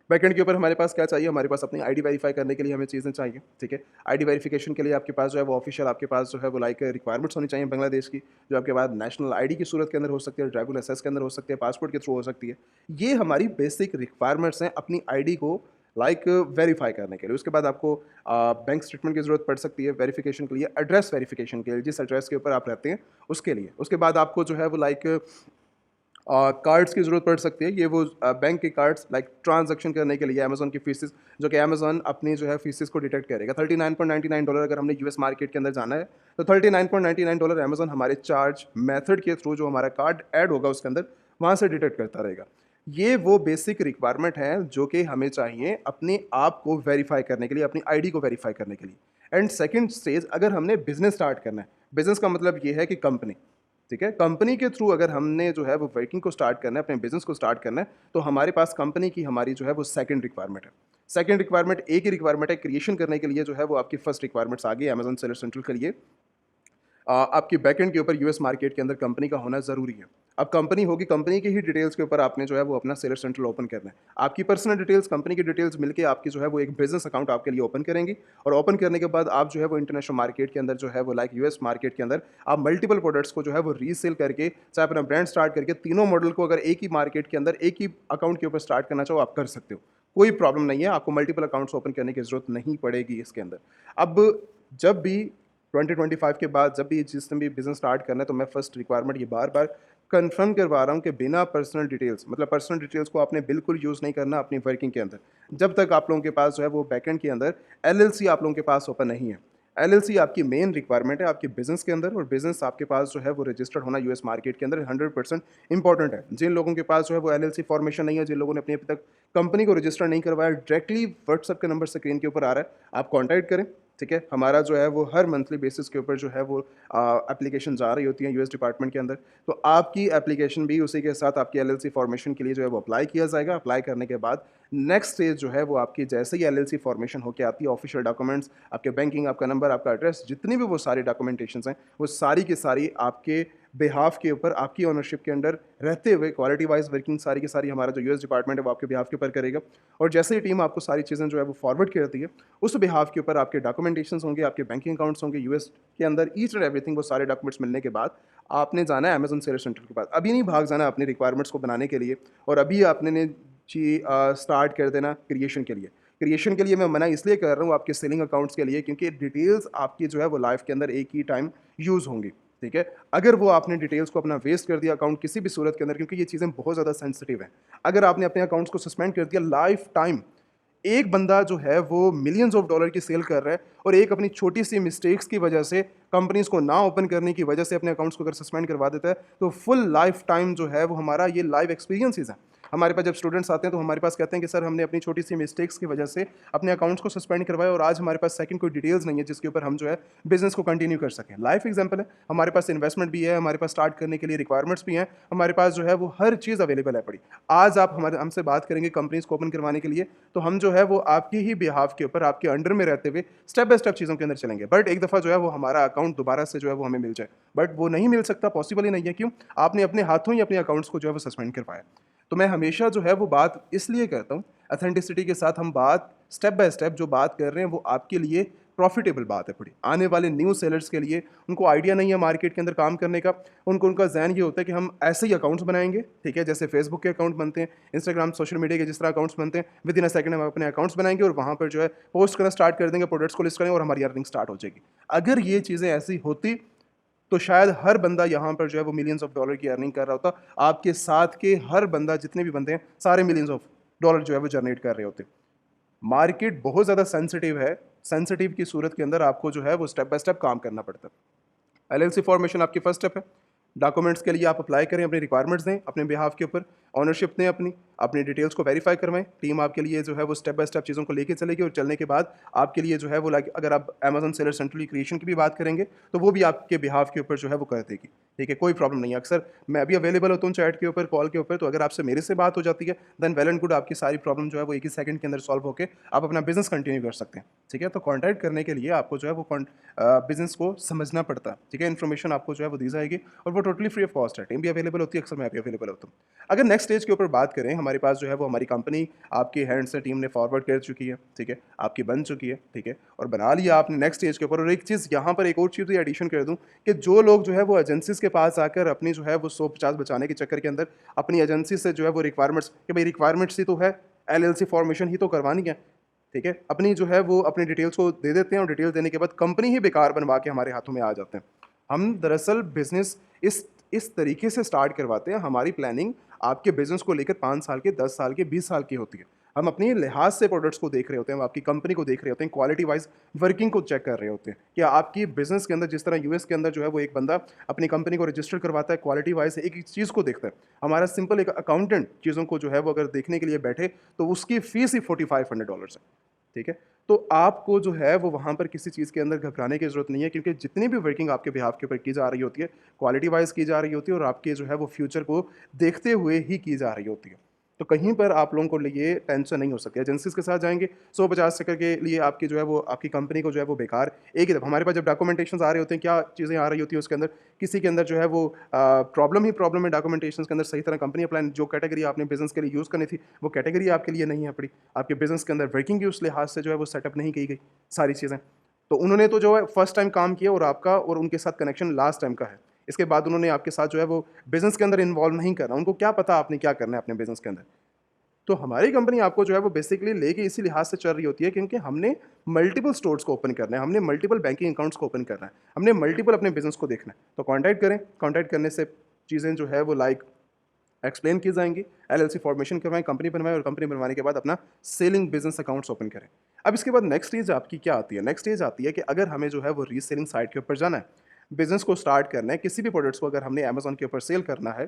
बैकएंड के ऊपर हमारे पास क्या चाहिए, हमारे पास अपनी आईडी वेरीफाई करने के लिए हमें चीज़ें चाहिए, ठीक है। आईडी वेरिफिकेशन के लिए आपके पास जो है वो ऑफिशियल आपके पास जो है वो रिक्वायरमेंट्स होनी चाहिए बांग्लादेश की, जो आपके पास नेशनल आईडी की सूरत के अंदर हो सकती है, ड्राइविंग लाइसेंस के अंदर हो सकती है, पासपोर्ट के थ्रू हो सकती है। ये हमारी बेसिक रिक्वायरमेंट्स हैं अपनी आईडी को वेरीफाई करने के लिए। उसके बाद आपको बैंक स्टेटमेंट की ज़रूरत पड़ सकती है वेरिफिकेशन के लिए, एड्रेस वेरिफिकेशन के लिए, जिस एड्रेस के ऊपर आप रहते हैं उसके लिए। उसके बाद आपको जो है वो कार्ड्स की ज़रूरत पड़ सकती है। ये वो बैंक के कार्ड्स ट्रांजैक्शन करने के लिए अमेज़न की फीसेस, जो कि अमेज़न अपनी जो है फीसेस को डिटेक्ट करेगा। $39.99 अगर हमने यूएस मार्केट के अंदर जाना है तो $39.99 अमेज़न हमारे चार्ज मेथड के थ्रू जो हमारा कार्ड ऐड होगा उसके अंदर, वहाँ से डिटेक्ट करता रहेगा। ये वो बेसिक रिक्वायरमेंट है जो कि हमें चाहिए अपने आप को वेरीफाई करने के लिए, अपनी आईडी को वेरीफाई करने के लिए। एंड सेकंड स्टेज, अगर हमने बिजनेस स्टार्ट करना है, बिजनेस का मतलब ये है कि कंपनी, ठीक है, कंपनी के थ्रू अगर हमने जो है वो वर्किंग को स्टार्ट करना है, अपने बिजनेस को स्टार्ट करना है, तो हमारे पास कंपनी की हमारी जो है वो सेकंड रिक्वायरमेंट है। सेकंड रिक्वायरमेंट एक ही रिक्वायरमेंट है क्रिएशन करने के लिए, जो है वो आपकी फर्स्ट रिक्वायरमेंट्स आ गई अमेजन सेलर सेंट्रल के लिए। आपकी बैकएंड के ऊपर यूएस मार्केट के अंदर कंपनी का होना ज़रूरी है। अब कंपनी होगी, कंपनी की ही डिटेल्स के ऊपर आपने जो है वो अपना सेलर सेंट्रल ओपन करना है। आपकी पर्सनल डिटेल्स, कंपनी की डिटेल्स मिलके आपकी जो है वो एक बिजनेस अकाउंट आपके लिए ओपन करेंगी, और ओपन करने के बाद आप जो है वो इंटरनेशनल मार्केट के अंदर जो है वो यूएस मार्केट के अंदर आप मल्टीपल प्रोडक्ट्स को जो है वो रीसेल करके, चाहे अपना ब्रांड स्टार्ट करके, तीनों मॉडल को अगर एक ही मार्केट के अंदर एक ही अकाउंट के ऊपर स्टार्ट करना चाहो आप कर सकते हो। कोई प्रॉब्लम नहीं है, आपको मल्टीपल अकाउंट्स ओपन करने की जरूरत नहीं पड़ेगी इसके अंदर। अब जब भी 2025 के बाद जब भी जिसने भी बिजनेस स्टार्ट करना है, तो मैं फर्स्ट रिक्वायरमेंट ये बार बार कंफर्म करवा रहा हूँ कि बिना पर्सनल डिटेल्स, मतलब पर्सनल डिटेल्स को आपने बिल्कुल यूज़ नहीं करना अपनी वर्किंग के अंदर, जब तक आप लोगों के पास जो है वो बैकएंड के अंदर एलएलसी आप लोगों के पास ओपन नहीं है। एलएलसी आपकी मेन रिक्वायरमेंट है आपके बिजनेस के अंदर, और बिजनेस आपके पास जो है वो रजिस्टर्ड होना यूएस मार्केट के अंदर 100% इंपॉर्टेंट है। जिन लोगों के पास जो है वो एलएलसी फॉर्मेशन नहीं है, जिन लोगों ने अपनी अभी तक कंपनी को रजिस्टर नहीं करवाया, डायरेक्टली व्हाट्सएप के नंबर स्क्रीन के ऊपर आ रहा है, आप कॉन्टैक्ट करें, ठीक है। हमारा जो है वो हर मंथली बेसिस के ऊपर जो है वो एप्लीकेशन जा रही होती है यूएस डिपार्टमेंट के अंदर, तो आपकी एप्लीकेशन भी उसी के साथ आपकी एलएलसी फॉर्मेशन के लिए जो है वो अप्लाई किया जाएगा। अप्लाई करने के बाद नेक्स्ट स्टेज जो है वो आपकी जैसे ही एलएलसी फॉर्मेशन होकर आती है, ऑफिशियल डॉक्यूमेंट्स, आपके बैंकिंग, आपका नंबर, आपका एड्रेस, जितनी भी वो सारी डॉक्यूमेंटेशन हैं, वो सारी की सारी आपके बिहाफ के ऊपर, आपकी ऑनरशिप के अंडर रहते हुए, क्वालिटी वाइज वर्किंग सारी की सारी हमारा जो यूएस डिपार्टमेंट है वो आपके बिहाफ के ऊपर करेगा। और जैसे ही टीम आपको सारी चीज़ें जो है वो फॉरवर्ड करती है, उस बिहाफ के ऊपर आपके डॉक्यूमेंटेशन होंगे, आपके बैंकिंग अकाउंट्स होंगे यूएस के अंदर, ईच एंड एवरीथिंग, वो सारे डॉक्यूमेंट्स मिलने के बाद आपने जाना है अमेजन सेलर सेंटर के पास। अभी नहीं भाग जाना अपनी रिक्वायरमेंट्स को बनाने के लिए, और अभी आपने ने जी स्टार्ट कर देना क्रिएशन के लिए। क्रिएशन के लिए मैं मना इसलिए कर रहा हूँ आपके सेलिंग अकाउंट्स के लिए, क्योंकि डिटेल्स आपकी जो है वो लाइफ के अंदर एक ही टाइम यूज़ होंगी, ठीक है। अगर वो आपने डिटेल्स को अपना वेस्ट कर दिया अकाउंट किसी भी सूरत के अंदर, क्योंकि ये चीज़ें बहुत ज़्यादा सेंसिटिव हैं, अगर आपने अपने अकाउंट्स को सस्पेंड कर दिया लाइफ टाइम, एक बंदा जो है वो मिलियंस ऑफ डॉलर की सेल कर रहा है, और एक अपनी छोटी सी मिस्टेक्स की वजह से, कंपनीज को ना ओपन करने की वजह से अपने अकाउंट्स को अगर सस्पेंड करवा देता है, तो फुल लाइफ टाइम जो है वो हमारा ये लाइव एक्सपीरियंसेस है। हमारे पास जब स्टूडेंट्स आते हैं तो हमारे पास कहते हैं कि सर हमने अपनी छोटी सी मिस्टेक्स की वजह से अपने अकाउंट्स को सस्पेंड करवाया, और आज हमारे पास सेकंड कोई डिटेल्स नहीं है जिसके ऊपर हम जो है बिजनेस को कंटिन्यू कर सकें। लाइफ एग्जांपल है, हमारे पास इन्वेस्टमेंट भी है, हमारे पास स्टार्ट करने के लिए रिक्वायरमेंट्स भी हैं, हमारे पास जो है वो हर चीज़ अवेलेबल है पड़ी। आज आप हमारे हमसे बात करेंगे कंपनीज को ओपन करवाने के लिए, तो हम जो है वो आपकी ही बिहाफ के ऊपर, आपके अंडर में रहते हुए स्टेप बाय स्टेप चीज़ों के अंदर चलेंगे। बट एक दफ़ा जो है वो हमारा अकाउंट दोबारा से जो है वो हमें मिल जाए, बट वो नहीं मिल सकता, पॉसिबल ही नहीं है। क्यों? आपने अपने हाथों ही अपने अकाउंट्स को जो है वो सस्पेंड करवाया। तो मैं हमेशा जो है वो बात इसलिए करता हूँ, अथेंटिसिटी के साथ हम बात स्टेप बाय स्टेप जो बात कर रहे हैं वो आपके लिए प्रॉफिटेबल बात है बड़ी। आने वाले न्यू सेलर्स के लिए उनको आइडिया नहीं है मार्केट के अंदर काम करने का, उनका ज़हन ये होता है कि हम ऐसे ही अकाउंट्स बनाएंगे, ठीक है, जैसे फेसबुक के अकाउंट बनते हैं, इंस्टाग्राम सोशल मीडिया के जिस तरह अकाउंट्स बनते हैं, विद इन अ सेकंड हम अपने अकाउंट्स बनाएंगे और वहाँ पर जो है पोस्ट करना स्टार्ट कर देंगे, प्रोडक्ट्स को लिस्ट करेंगे और हमारी अर्निंग स्टार्ट हो जाएगी। अगर ये चीज़ें ऐसी होती तो शायद हर बंदा यहाँ पर जो है वो मिलियंस ऑफ डॉलर की अर्निंग कर रहा होता। आपके साथ के हर बंदा, जितने भी बंदे हैं, सारे मिलियंस ऑफ डॉलर जो है वो जनरेट कर रहे होते। मार्केट बहुत ज़्यादा सेंसिटिव है, सेंसिटिव की सूरत के अंदर आपको जो है वो स्टेप बाय स्टेप काम करना पड़ता है। एलएलसी फॉर्मेशन आपकी फर्स्ट स्टेप है। डॉक्यूमेंट्स के लिए आप अप्लाई करें, अपनी रिक्वायरमेंट्स दें अपने बिहाफ के ऊपर, ऑनरशिप दें अपनी डिटेल्स को वेरीफाई करवाएं। टीम आपके लिए जो है वो स्टेप बाय स्टेप चीज़ों को लेके चलेगी और चलने के बाद आपके लिए जो है वो लाइक अगर आप अमेजन सेलर सेंट्रल क्रिएशन की भी बात करेंगे तो वो भी आपके बिहाफ के ऊपर जो है वो कर देगी, ठीक है, कोई प्रॉब्लम नहीं है। अक्सर मैं भी अवेलेबल होता हूँ चैट के ऊपर, कॉल के ऊपर, तो अगर आपसे मेरे से बात हो जाती है देन वेल एंड गुड, आपकी सारी प्रॉब्लम जो है वो एक ही सेकंड के अंदर सॉल्व होकर आप अपना बिजनेस कंटिन्यू कर सकते हैं, ठीक है। तो कॉन्टैक्ट करने के लिए आपको जो है वो बिजनेस को समझना पड़ता है, ठीक है। इन्फॉर्मेशन आपको जो है वो दी जाएगी और वो टोटली फ्री ऑफ कॉस्ट है। टीम भी अवेलेबल होती है, अक्सर मैं भी अवेलेबल होता हूँ। अगर नेक्स्ट स्टेज के ऊपर बात करें, हमारे पास जो है वो हमारी कंपनी आपके हैंड से टीम ने फॉरवर्ड कर चुकी है, ठीक है, आपकी बन चुकी है, ठीक है, और बना लिया आपने नेक्स्ट स्टेज के ऊपर। और एक चीज़ यहाँ पर एक और चीज़ एडिशन कर दूँ कि जो लोग जो है वो एजेंसीज के पास आकर अपनी जो है वो 150 बचाने के चक्कर के अंदर अपनी एजेंसी से जो है वो रिक्वायरमेंट्स कि भाई रिक्वायरमेंट्स ही तो है, एलएलसी फॉर्मेशन ही तो करवानी है, ठीक है, अपनी जो है वो अपनी डिटेल्स को दे देते हैं और डिटेल्स देने के बाद कंपनी ही बेकार बनवा के हमारे हाथों में आ जाते हैं। हम दरअसल बिजनेस इस तरीके से स्टार्ट करवाते हैं। हमारी प्लानिंग आपके बिजनेस को लेकर 5 साल के, 10 साल के, 20 साल की होती है। हम अपनी लिहाज से प्रोडक्ट्स को देख रहे होते हैं, हम आपकी कंपनी को देख रहे होते हैं, क्वालिटी वाइज वर्किंग को चेक कर रहे होते हैं कि आपकी बिजनेस के अंदर जिस तरह यूएस के अंदर जो है वो एक बंदा अपनी कंपनी को रजिस्टर करवाता है, क्वालिटी वाइज एक एक चीज़ को देखता है। हमारा सिंपल एक अकाउंटेंट चीज़ों को जो है वो अगर देखने के लिए बैठे तो उसकी फीस ही $4500 है, ठीक है। तो आपको जो है वो वहाँ पर किसी चीज़ के अंदर घबराने की ज़रूरत नहीं है, क्योंकि जितनी भी वर्किंग आपके बिहाफ के ऊपर की जा रही होती है, क्वालिटी वाइज की जा रही होती है और आपके जो है वो फ्यूचर को देखते हुए ही की जा रही होती है। तो कहीं पर आप लोगों को लिए टेंशन नहीं हो सकती। एजेंसीज के साथ जाएंगे 150 टका के लिए आपकी जो है वो आपकी कंपनी को जो है वो बेकार। एक ही दफ़ा हमारे पास जब डॉक्यूमेंटेशन आ रहे होते हैं, क्या चीज़ें आ रही होती है उसके अंदर, किसी के अंदर जो है वो प्रॉब्लम ही प्रॉब्लम है डॉक्यूमेंटेशन के अंदर, सही तरह कंपनी अप्लाई, जो कैटेगरी आपने बिजनेस के लिए यूज़ करनी थी वो कैटेगरी आपके लिए नहीं है पड़ी, आपके बिजनेस के अंदर वर्किंग की उस लिहाज से जो है वो सेटअप नहीं की गई सारी चीज़ें। तो उन्होंने तो जो है फर्स्ट टाइम काम किया और आपका और उनके साथ कनेक्शन लास्ट टाइम का है। इसके बाद उन्होंने आपके साथ जो है वो बिजनेस के अंदर इन्वॉल्व नहीं करना, उनको क्या पता आपने क्या करना है अपने बिजनेस के अंदर। तो हमारी कंपनी आपको जो है वो बेसिकली लेके इसी लिहाज से चल रही होती है क्योंकि हमने मल्टीपल स्टोर्स को ओपन करना है, हमने मल्टीपल बैंकिंग अकाउंट्स को ओपन करना है, हमने मल्टीपल अपने बिजनेस को देखना है। तो कांटेक्ट करें, कांटेक्ट करने से चीज़ें जो है वो लाइक एक्सप्लेन की जाएंगी, एलएलसी फॉर्मेशन करवाएं, कंपनी बनवाएं और कंपनी बनवाने के बाद अपना सेलिंग बिजनेस अकाउंट्स ओपन करें। अब इसके बाद नेक्स्ट स्टेज आपकी क्या आती है? नेक्स्ट स्टेज आती है कि अगर हमें जो है वो रीसेलिंग साइट के ऊपर जाना है, बिजनेस को स्टार्ट करना है, किसी भी प्रोडक्ट्स को अगर हमने अमेजोन के ऊपर सेल करना है,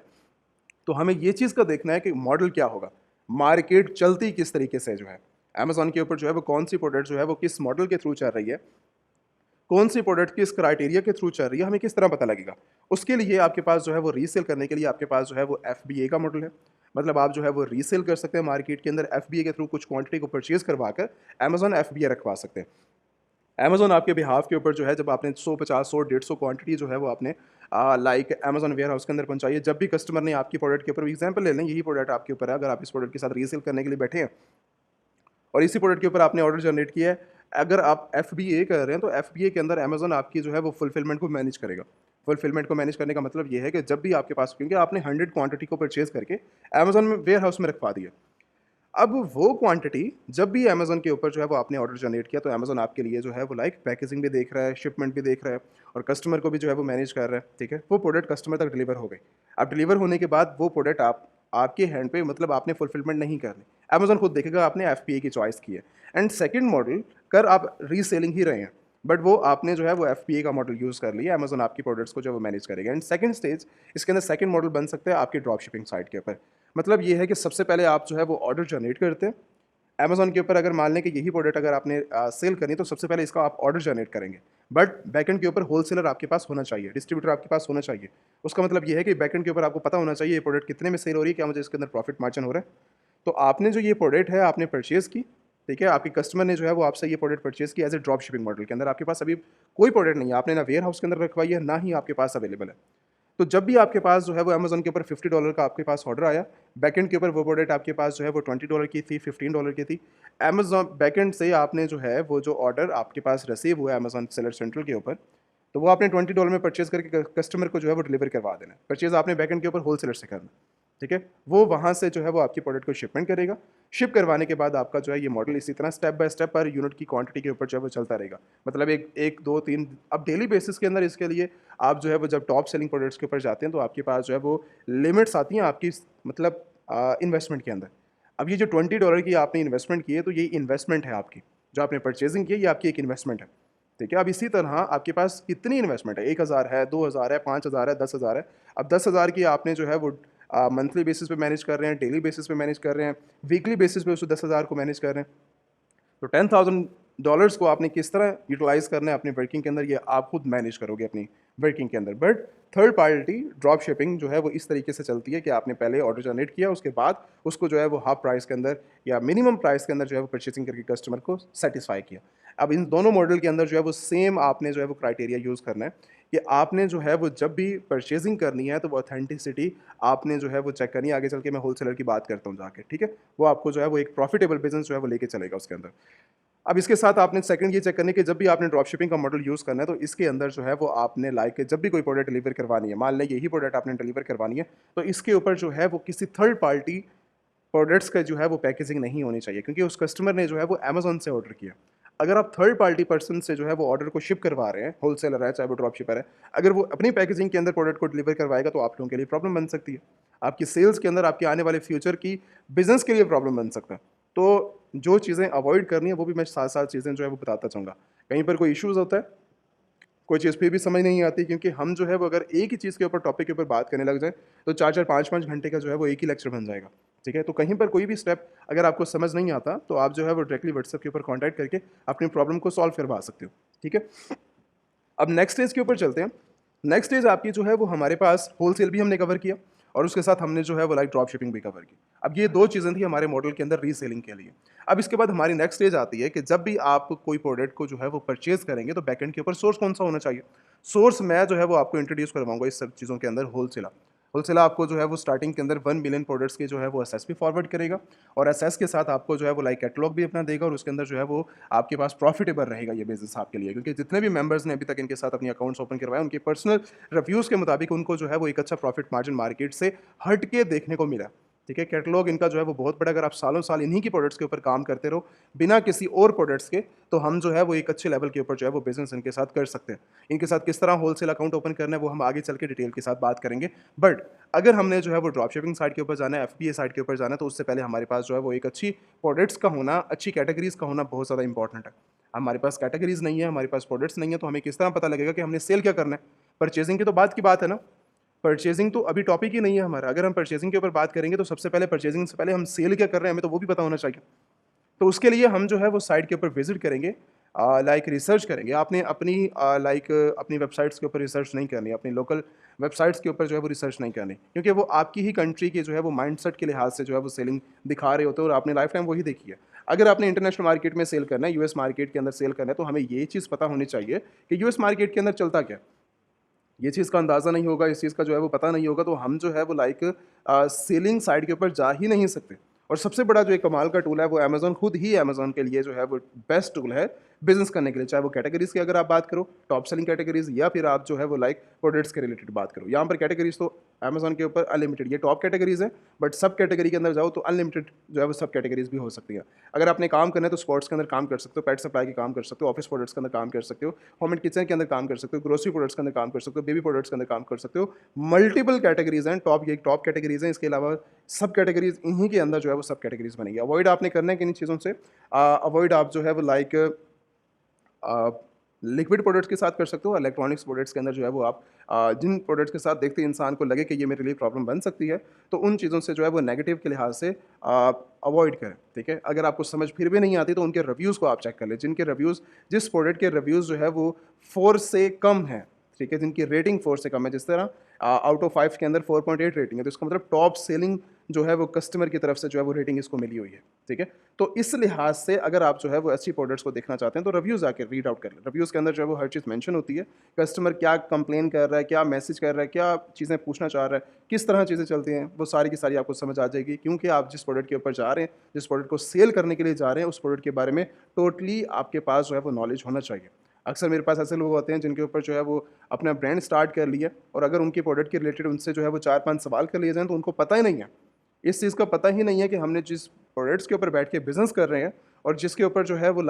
तो हमें ये चीज़ का देखना है कि मॉडल क्या होगा, मार्केट चलती किस तरीके से जो है अमेजोन के ऊपर जो है वो कौन सी प्रोडक्ट जो है वो किस मॉडल के थ्रू चल रही है, कौन सी प्रोडक्ट किस क्राइटेरिया के थ्रू चल रही है, हमें किस तरह पता लगेगा। उसके लिए आपके पास जो है वो रीसेल करने के लिए आपके पास जो है वो FBA का मॉडल है। मतलब आप जो है वो रीसेल कर सकते हैं मार्केट के अंदर, FBA के थ्रू कुछ क्वांटिटी को परचेज करवा कर अमेजोन FBA रखवा सकते हैं। अमेजोन आपके बिहाफ के ऊपर जो है जब आपने 150, 100, 150 क्वांटिटी जो है वो आपने लाइक अमेजोन वेयर हाउस के अंदर पहुंचाई है, जब भी कस्टमर ने आपकी प्रोडक्ट के ऊपर एग्जांपल ले लें, यही प्रोडक्ट आपके ऊपर है, अगर आप इस प्रोडक्ट के साथ रीसेल करने के लिए बैठे हैं और इसी प्रोडक्ट के ऊपर आपने ऑर्डर जनरेट किया है, अगर आप FBA कर रहे हैं तो FBA के अंदर अमेजोन आपकी जो है वो फुलफिलमेंट को मैनेज करेगा। फुलफिलमेंट को मैनेज करने का मतलब ये है कि जब भी आपके पास, क्योंकि आपने 100 क्वांटिटी को परचेज करके अमेजोन में वेयर हाउस में रखवा दिया, अब वो क्वांटिटी जब भी अमेजोन के ऊपर जो है वो आपने ऑर्डर जनरेट किया तो अमेजोन आपके लिए जो है वो लाइक पैकेजिंग भी देख रहा है, शिपमेंट भी देख रहा है और कस्टमर को भी जो है वो मैनेज कर रहा है, ठीक है। वो प्रोडक्ट कस्टमर तक डिलीवर हो गई। अब डिलीवर होने के बाद वो प्रोडक्ट आपके हैंड पे, मतलब आपने फुलफिलमेंट नहीं करनी, अमेजोन खुद देखेगा आपने FBA की चॉइस की है। एंड सेकेंड मॉडल कर आप रीसेलिंग ही रहे हैं, बट वो आपने जो है वो FBA का मॉडल यूज़ कर लिया, अमेजोन आपकी प्रोडक्ट्स को जो वो मैनेज करेगा। एंड सेकंड स्टेज इसके अंदर सेकंड मॉडल बन सकता है आपकी ड्रॉप शिपिंग साइट के ऊपर। मतलब ये है कि सबसे पहले आप जो है वो ऑर्डर जनरेट करते हैं अमेजोन के ऊपर, अगर मान लें कि यही प्रोडक्ट अगर आपने सेल करनी तो सबसे पहले इसका आप ऑर्डर जनरेट करेंगे, बट बैकएंड के ऊपर होलसेलर आपके पास होना चाहिए, डिस्ट्रीब्यूटर आपके पास होना चाहिए। उसका मतलब ये है कि बैकएंड के ऊपर आपको पता होना चाहिए ये प्रोडक्ट कितने में सेल हो रही है, क्या मुझे इसके अंदर प्रॉफिट मार्जिन हो रहा है। तो आपने जो ये प्रोडक्ट है आपने परचेज़ की, ठीक है, आपके कस्टमर ने जो है वो आपसे ये प्रोडक्ट परचेज़ की as a drop shipping model के अंदर, आपके पास अभी कोई प्रोडक्ट नहीं है, आपने ना वेयर हाउस के अंदर रखवाई है, ना ही आपके पास अवेलेबल है। तो जब भी आपके पास जो है वो अमेज़न के ऊपर $50 का आपके पास ऑर्डर आया, बैकएंड के ऊपर वो प्रोडक्ट आपके पास जो है वो $20 की थी, $15 की थी। अमेज़न बैकएंड से आपने जो है वो जो ऑर्डर आपके पास रिसीव हुआ है अमेज़न सेलर सेंट्रल के ऊपर, तो वो आपने $20 में परचेज़ करके कस्टमर को जो है वो डिलीवर करवा देना है। परचेज़ आपने बैकएंड के ऊपर होलसेलर से करना है, ठीक है? वो वहाँ से जो है वो आपकी प्रोडक्ट को शिपमेंट करेगा। शिप करवाने के बाद आपका जो है ये मॉडल इसी तरह step by step per unit की क्वांटिटी के ऊपर जो है वो चलता रहेगा। मतलब 1, 2, 3 अब डेली बेसिस के अंदर इसके लिए आप जो है वो जब टॉप सेलिंग प्रोडक्ट्स के ऊपर जाते हैं तो आपके पास जो है वो लिमिट्स आती हैं आपकी मतलब इन्वेस्टमेंट के अंदर। अब ये जो $20 की आपने इन्वेस्टमेंट की है तो ये इन्वेस्टमेंट है आपकी। जो आपने परचेज़िंग की है ये आपकी एक इन्वेस्टमेंट है। ठीक है? अब इसी तरह आपके पास कितनी इन्वेस्टमेंट है, 1000 है, 2000 है, 5000 है, 10,000 है। अब 10,000 की आपने जो है वो मंथली बेसिस पे मैनेज कर रहे हैं, डेली बेसिस पे मैनेज कर रहे हैं, वीकली बेसिस पे उस 10,000 को मैनेज कर रहे हैं। तो $10,000 को आपने किस तरह यूटिलाइज़ करना है अपनी वर्किंग के अंदर, ये आप खुद मैनेज करोगे अपनी वर्किंग के अंदर। But third party drop shipping जो है वो इस तरीके से चलती है कि आपने पहले ऑर्डर जनरेट किया, उसके बाद उसको जो है वो हाफ प्राइस के अंदर या मिनिमम प्राइस के अंदर जो है वो परचेसिंग करके कस्टमर को सेटिस्फाई किया। अब इन दोनों मॉडल के अंदर जो है वो सेम आपने जो है वो क्राइटेरिया यूज़ करना है कि आपने जो है वो जब भी परचेजिंग करनी है तो वो ऑथेंटिसिटी आपने जो है वो चेक करनी है। आगे चल के मैं होलसेलर की बात करता हूँ जाके, ठीक है? वो आपको जो है वो एक प्रॉफिटेबल बिज़नेस जो है वो लेके चलेगा उसके अंदर। अब इसके साथ आपने सेकंड ये चेक करनी है कि जब भी आपने ड्रॉप शिपिंग का मॉडल यूज़ करना है तो इसके अंदर जो है वो आपने लाइक जब भी कोई प्रोडक्ट डिलीवर करवानी है, मान लें यही प्रोडक्ट आपने डिलीवर करवानी है, तो इसके ऊपर जो है वो किसी थर्ड पार्टी प्रोडक्ट्स का जो है वो पैकेजिंग नहीं होनी चाहिए क्योंकि उस कस्टमर ने जो है वो अमेज़न से ऑर्डर किया। अगर आप थर्ड पार्टी पर्सन से जो है वो ऑर्डर को शिप करवा रहे हैं, होलसेलर है चाहे वो ड्रॉप शिपर है, अगर वो अपनी पैकेजिंग के अंदर प्रोडक्ट को डिलीवर करवाएगा तो आप लोगों के लिए प्रॉब्लम बन सकती है। आपकी सेल्स के अंदर आपके आने वाले फ्यूचर की बिज़नेस के लिए प्रॉब्लम बन सकता है। तो जो चीज़ें अवॉइड करनी है वो भी मैं साथ-साथ चीज़ें जो है वो बताता जाऊँगा। कहीं पर कोई इश्यूज़ होता है, कोई चीज़ फिर भी समझ नहीं आती क्योंकि हम जो है वो अगर एक ही चीज़ के ऊपर टॉपिक के ऊपर बात करने लग जाएँ, तो 4-4 5-5 घंटे का जो है वो एक ही लेक्चर बन जाएगा, ठीक है? तो कहीं पर कोई भी स्टेप अगर आपको समझ नहीं आता, तो आप जो है वो डायरेक्टली व्हाट्सएप के ऊपर कॉन्टैक्ट करके अपनी प्रॉब्लम को सॉल्व करवा सकते हो, ठीक है? अब नेक्स्ट स्टेज के ऊपर चलते हैं। नेक्स्ट स्टेज आपकी जो है वो हमारे पास होलसेल भी हमने कवर किया और उसके साथ हमने जो है वो लाइक ड्रॉप शिपिंग भी कवर की। अब ये 2 चीज़ें थी हमारे मॉडल के अंदर रीसेलिंग के लिए। अब इसके बाद हमारी नेक्स्ट स्टेज आती है कि जब भी आप कोई प्रोडक्ट को जो है वो परचेज़ करेंगे तो बैकएंड के ऊपर सोर्स कौन-सा होना चाहिए? सोर्स मैं जो है वो आपको इंट्रोड्यूस करवाऊँगा इस सब चीज़ों के अंदर होलसेलर। होलसेलर आपको जो है वो स्टार्टिंग के अंदर 1 मिलियन प्रोडक्ट्स के जो है वो एसएस भी फॉरवर्ड करेगा और एसएस के साथ आपको जो है वो लाइक कैटलॉग भी अपना देगा और उसके अंदर जो है वो आपके पास प्रॉफिटेबल रहेगा ये बिज़नेस आपके लिए क्योंकि जितने भी मेंबर्स ने अभी तक इनके साथ अपनी अकाउंट्स ओपन करवाए उनके पर्सनल रिव्यूज़ के मुताबिक उनको जो है वो एक अच्छा प्रॉफिट मार्जिन मार्केट से हट के देखने को मिला। ठीक है, कैटलॉग इनका जो है वो बहुत बड़ा, अगर आप सालों साल इन्हीं की प्रोडक्ट्स के ऊपर काम करते रहो बिना किसी और प्रोडक्ट्स के, तो हम जो है वो एक अच्छे लेवल के ऊपर जो है वो बिज़नेस इनके साथ कर सकते हैं। इनके साथ किस तरह होलसेल अकाउंट ओपन करना है वो हम आगे चल के डिटेल के साथ बात करेंगे। बट अगर हमने जो है वो ड्रॉप शिपिंग साइड के ऊपर जाना है, एफबीए साइड के ऊपर जाना है, तो उससे पहले हमारे पास जो है वो एक अच्छी प्रोडक्ट्स का होना, अच्छी कैटेगरीज़ का होना बहुत ज़्यादा इंपॉर्टेंट है। हमारे पास कैटेगरीज़ नहीं है, हमारे पास प्रोडक्ट्स नहीं है, तो हमें किस तरह पता लगेगा कि हमने सेल क्या करना है? परचेज़िंग की तो बात की बात है ना। परचेज़िंग तो अभी टॉपिक ही नहीं है हमारा। अगर हम परचेज़िंग के ऊपर बात करेंगे तो सबसे पहले परचेज़िंग से पहले हम सेल क्या कर रहे हैं हमें तो वो भी पता होना चाहिए। तो उसके लिए हम जो है वो साइट के ऊपर विज़िट करेंगे, लाइक रिसर्च करेंगे। आपने अपनी लाइक अपनी वेबसाइट्स के ऊपर रिसर्च नहीं करनी, अपनी लोकल वेबसाइट्स के ऊपर जो है वो रिसर्च नहीं करनी, क्योंकि वो आपकी ही कंट्री के जो है वो माइंडसेट के लिहाज से जो है वो सेलिंग दिखा रहे होते हैं और आपने लाइफ टाइम वही देखी है। अगर आपने इंटरनेशनल मार्केट में सेल करना है, यूएस मार्केट के अंदर सेल करना है, तो हमें ये चीज़ पता होनी चाहिए कि यूएस मार्केट के अंदर चलता क्या है। ये चीज़ का अंदाज़ा नहीं होगा, इस चीज़ का जो है वो पता नहीं होगा, तो हम जो है वो लाइक सेलिंग साइड के ऊपर जा ही नहीं सकते। और सबसे बड़ा जो एक कमाल का टूल है वो अमेज़न खुद ही अमेज़न के लिए जो है वो बेस्ट टूल है बिज़नेस करने के लिए। चाहे वो कैटेगरीज़ की अगर आप बात करो, टॉप सेलिंग कैटेगरीज़, या फिर आप जो है वो लाइक प्रोडक्ट्स के रिलेटेड बात करो। यहाँ पर कैटेगरीज़ तो अमेज़न के ऊपर अनलिमिटेड, ये टॉप कैटेगरीज़ है, बट सब कैटेगरी के अंदर जाओ तो अनलिमिटेड जो है वो सब कैटेगरीज़ भी हो सकती है। अगर आपने काम करना है तो स्पोर्ट्स के अंदर काम कर सकते हो, पेट सप्लाई के काम कर सकते हो, ऑफिस प्रोडक्ट्स के अंदर काम कर सकते हो, होम एंड किचन के अंदर काम कर सकते हो, ग्रोसरी प्रोडक्ट्स के अंदर काम कर सकते हो, बेबी प्रोडक्ट्स के अंदर काम कर सकते हो। मल्टीपल कैटेगरीज़ हैं, ये टॉप कैटेगरीज़ हैं, इसके अलावा सब कैटेगरीज़ इन्हीं के अंदर जो है वो सब कैटेगरीज़ बनेंगी। अवॉइड आपने करना है किन चीज़ों से, अवॉइड आप जो है वो लाइक लिक्विड प्रोडक्ट्स के साथ कर सकते हो। इलेक्ट्रॉनिक्स प्रोडक्ट्स के अंदर जो है वो आप जिन प्रोडक्ट्स के साथ देखते ही इंसान को लगे कि ये मेरे लिए प्रॉब्लम बन सकती है, तो उन चीज़ों से जो है वो नेगेटिव के लिहाज से अवॉइड करें, ठीक है? अगर आपको समझ फिर भी नहीं आती तो उनके रिव्यूज़ को आप चेक कर लें, जिनके रिव्यूज़, जिस प्रोडक्ट के रिव्यूज़ जो है वो 4 से कम हैं, ठीक है, जिनकी रेटिंग 4 से कम है। जिस तरह आउट ऑफ 5 के अंदर 4.8 रेटिंग है, तो इसका मतलब टॉप सेलिंग जो है वो कस्टमर की तरफ से जो है वो रेटिंग इसको मिली हुई है, ठीक है। तो इस लिहाज से अगर आप जो है वो अच्छी प्रोडक्ट्स को देखना चाहते हैं तो रिव्यूज़ आके रीड आउट कर लें। रिव्यूज़ के अंदर जो है वो हर चीज़ मेंशन होती है, कस्टमर क्या कंप्लेन कर रहा है, क्या मैसेज कर रहा है, क्या चीज़ें पूछना चाह रहा है, किस तरह चीज़ें चलती हैं, वो सारी की सारी आपको समझ आ जाएगी। क्योंकि आप जिस प्रोडक्ट के ऊपर जा रहे हैं, जिस प्रोडक्ट को सेल करने के लिए जा रहे हैं, उस प्रोडक्ट के बारे में टोटली आपके पास जो है वो नॉलेज होना चाहिए। अक्सर मेरे पास ऐसे लोग होते हैं जिनके ऊपर जो है वो अपना ब्रांड स्टार्ट कर लिया, और अगर उनके प्रोडक्ट के रिलेटेड उनसे जो है वो 4-5 सवाल कर लिए जाएँ तो उनको पता ही नहीं है। इस चीज़ का पता ही नहीं है कि हमने जिस प्रोडक्ट्स के ऊपर बैठ के बिज़नेस कर रहे हैं और जिसके ऊपर जो है वो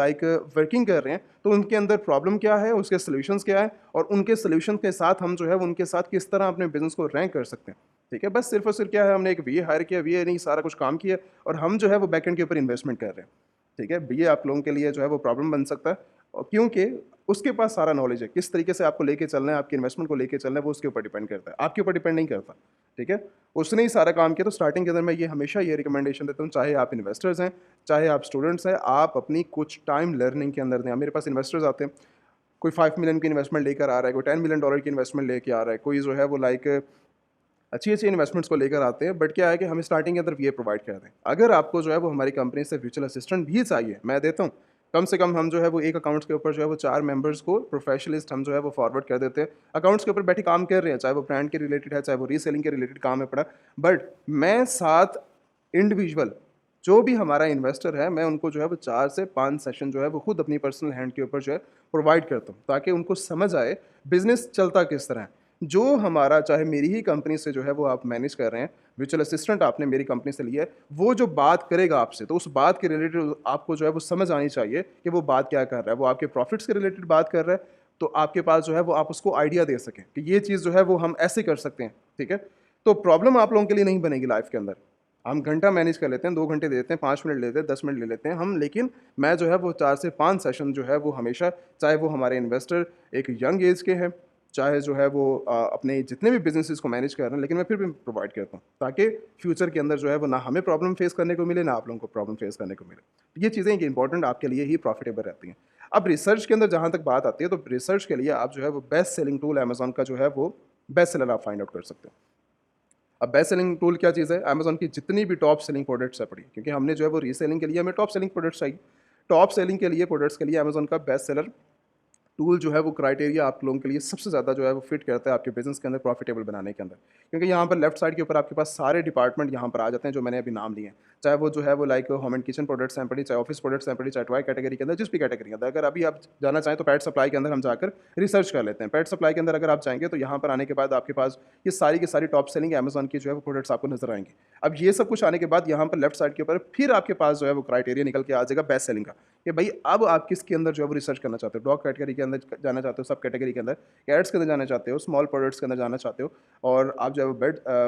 वर्किंग कर रहे हैं, तो उनके अंदर प्रॉब्लम क्या है, उसके सॉल्यूशंस क्या है, और उनके सॉल्यूशन के साथ हम जो है वो उनके साथ किस तरह अपने बिज़नेस को रैंक कर सकते हैं। ठीक है? बस सिर्फ़ और सिर्फ़ क्या है, हमने एक बीए हायर किया, बीए नहीं सारा कुछ काम किया और हम जो है वो बैकएंड के ऊपर इन्वेस्टमेंट कर रहे हैं। ठीक है? बीए आप लोगों के लिए जो है वो प्रॉब्लम बन सकता है, और क्योंकि उसके पास सारा नॉलेज है, किस तरीके से आपको लेके चलना है, आपकी इन्वेस्टमेंट को लेके चलना है, वो उसके ऊपर डिपेंड करता है, आपके ऊपर डिपेंड नहीं करता। ठीक है? उसने ही सारा काम किया। तो स्टार्टिंग के अंदर मैं ये हमेशा ये रिकमेंडेशन देता हूँ, चाहे आप इन्वेस्टर्स हैं, चाहे आप स्टूडेंट्स हैं, आप अपनी कुछ टाइम लर्निंग के अंदर दें। अब मेरे पास इन्वेस्टर्स आते हैं, कोई 5 मिलियन की इन्वेस्टमेंट लेकर आ रहा है, कोई $10 मिलियन की इन्वेस्टमेंट लेके आ रहा है, कोई जो है वो अच्छी-अच्छी इन्वेस्टमेंट्स को लेकर आते हैं, बट क्या है कि हमें स्टार्टिंग के अंदर ये प्रोवाइड कर दें। अगर आपको जो है वो हमारी कंपनी से वर्चुअल असिस्टेंट भी चाहिए, मैं देता हूँ। कम से कम हम जो है वो एक अकाउंट्स के ऊपर जो है वो 4 मेंबर्स को प्रोफेशनलिस्ट हम जो है वो फॉरवर्ड कर देते हैं। अकाउंट्स के ऊपर बैठे काम कर रहे हैं, चाहे वो ब्रांड के रिलेटेड है, चाहे वो रीसेलिंग के रिलेटेड काम है पड़ा। बट मैं 7 इंडिविजुअल जो भी हमारा इन्वेस्टर है, मैं उनको जो है वो 4 से 5 सेशन जो है वो खुद अपनी पर्सनल हैंड के ऊपर जो है प्रोवाइड करता हूँ, ताकि उनको समझ आए बिज़नेस चलता किस तरह है। जो हमारा, चाहे मेरी ही कंपनी से जो है वो आप मैनेज कर रहे हैं, वर्चुअल असिस्टेंट आपने मेरी कंपनी से लिया है, वो जो बात करेगा आपसे, तो उस बात के रिलेटेड आपको जो है वो समझ आनी चाहिए कि वो बात क्या कर रहा है। वो आपके प्रॉफिट्स के रिलेटेड बात कर रहा है, तो आपके पास जो है वो आप उसको आइडिया दे सकें कि ये चीज़ जो है वो हम ऐसे कर सकते हैं, ठीक है? तो प्रॉब्लम आप लोगों के लिए नहीं बनेगी लाइफ के अंदर। हम घंटा मैनेज कर लेते हैं, 2 घंटे दे देते हैं, 5 मिनट ले लेते हैं, 10 मिनट ले लेते हैं हम, लेकिन मैं जो है वो 4 से 5 सेशन जो है वो हमेशा, चाहे वो हमारे इन्वेस्टर एक यंग एज के हैं, चाहे जो है वो अपने जितने भी बिज़नेसेस को मैनेज कर रहे हैं, लेकिन मैं फिर भी प्रोवाइड करता हूँ, ताकि फ्यूचर के अंदर जो है वो ना हमें प्रॉब्लम फेस करने को मिले, ना आप लोगों को प्रॉब्लम फेस करने को मिले। ये चीज़ें इंपॉर्टेंट आपके लिए ही प्रॉफिटेबल रहती हैं। अब रिसर्च के अंदर जहाँ तक बात आती है, तो रिसर्च के लिए आप जो है वो बेस्ट सेलिंग टूल अमेज़न का जो है वो बेस्ट सेलर आप फाइंड आउट कर सकते हैं। अब बेस्ट सेलिंग टूल क्या चीज़ है? अमेज़न की जितनी भी टॉप सेलिंग प्रोडक्ट्स है पड़ी, क्योंकि हमने जो है वो रीसेलिंग के लिए हमें टॉप सेलिंग प्रोडक्ट्स चाहिए। टॉप सेलिंग के लिए प्रोडक्ट्स के लिए अमेज़न का बेस्ट सेलर टूल जो है वो क्राइटेरिया आप लोगों के लिए सबसे ज़्यादा जो है वो फिट करता है आपके बिज़नेस के अंदर प्रॉफिटेबल बनाने के अंदर। क्योंकि यहाँ पर लेफ्ट साइड के ऊपर आपके पास सारे डिपार्टमेंट यहाँ पर आ जाते हैं जो मैंने अभी नाम लिए हैं। चाहे वो जो है वो होम एंड किचन प्रोडक्ट्स हैं पड़ी, चाहे ऑफिस प्रोडक्ट्स हैं पड़ी, चाहे टॉय कैटेगरी के अंदर, जिस भी कैटेगरी के अंदर। अगर अभी आप जाना चाहें तो पेट सप्लाई के अंदर हम जाकर रिसर्च कर लेते हैं। पेट सप्लाई के अंदर अगर आप जाएँगे तो यहाँ पर आने के बाद आपके पास ये सारी की सारी टॉप सेलिंग अमेज़न की जो है वो प्रोडक्ट्स आपको नज़र आएँगी। अब ये सब कुछ आने के बाद यहाँ पर लेफ्ट साइड के ऊपर फिर आपके पास जो है वो क्राइटेरिया निकल के आ जाएगा बेस्ट सेलिंग का, कि भाई अब आप किसके अंदर जो है वो रिसर्च करना चाहते हो। डॉग कैटेगरी के अंदर जाना चाहते हो, सब कैटेगरी के अंदर, कैट्स के अंदर जाना चाहते हो, स्मॉल प्रोडक्ट्स के अंदर जाना चाहते हो, और आप जो है वो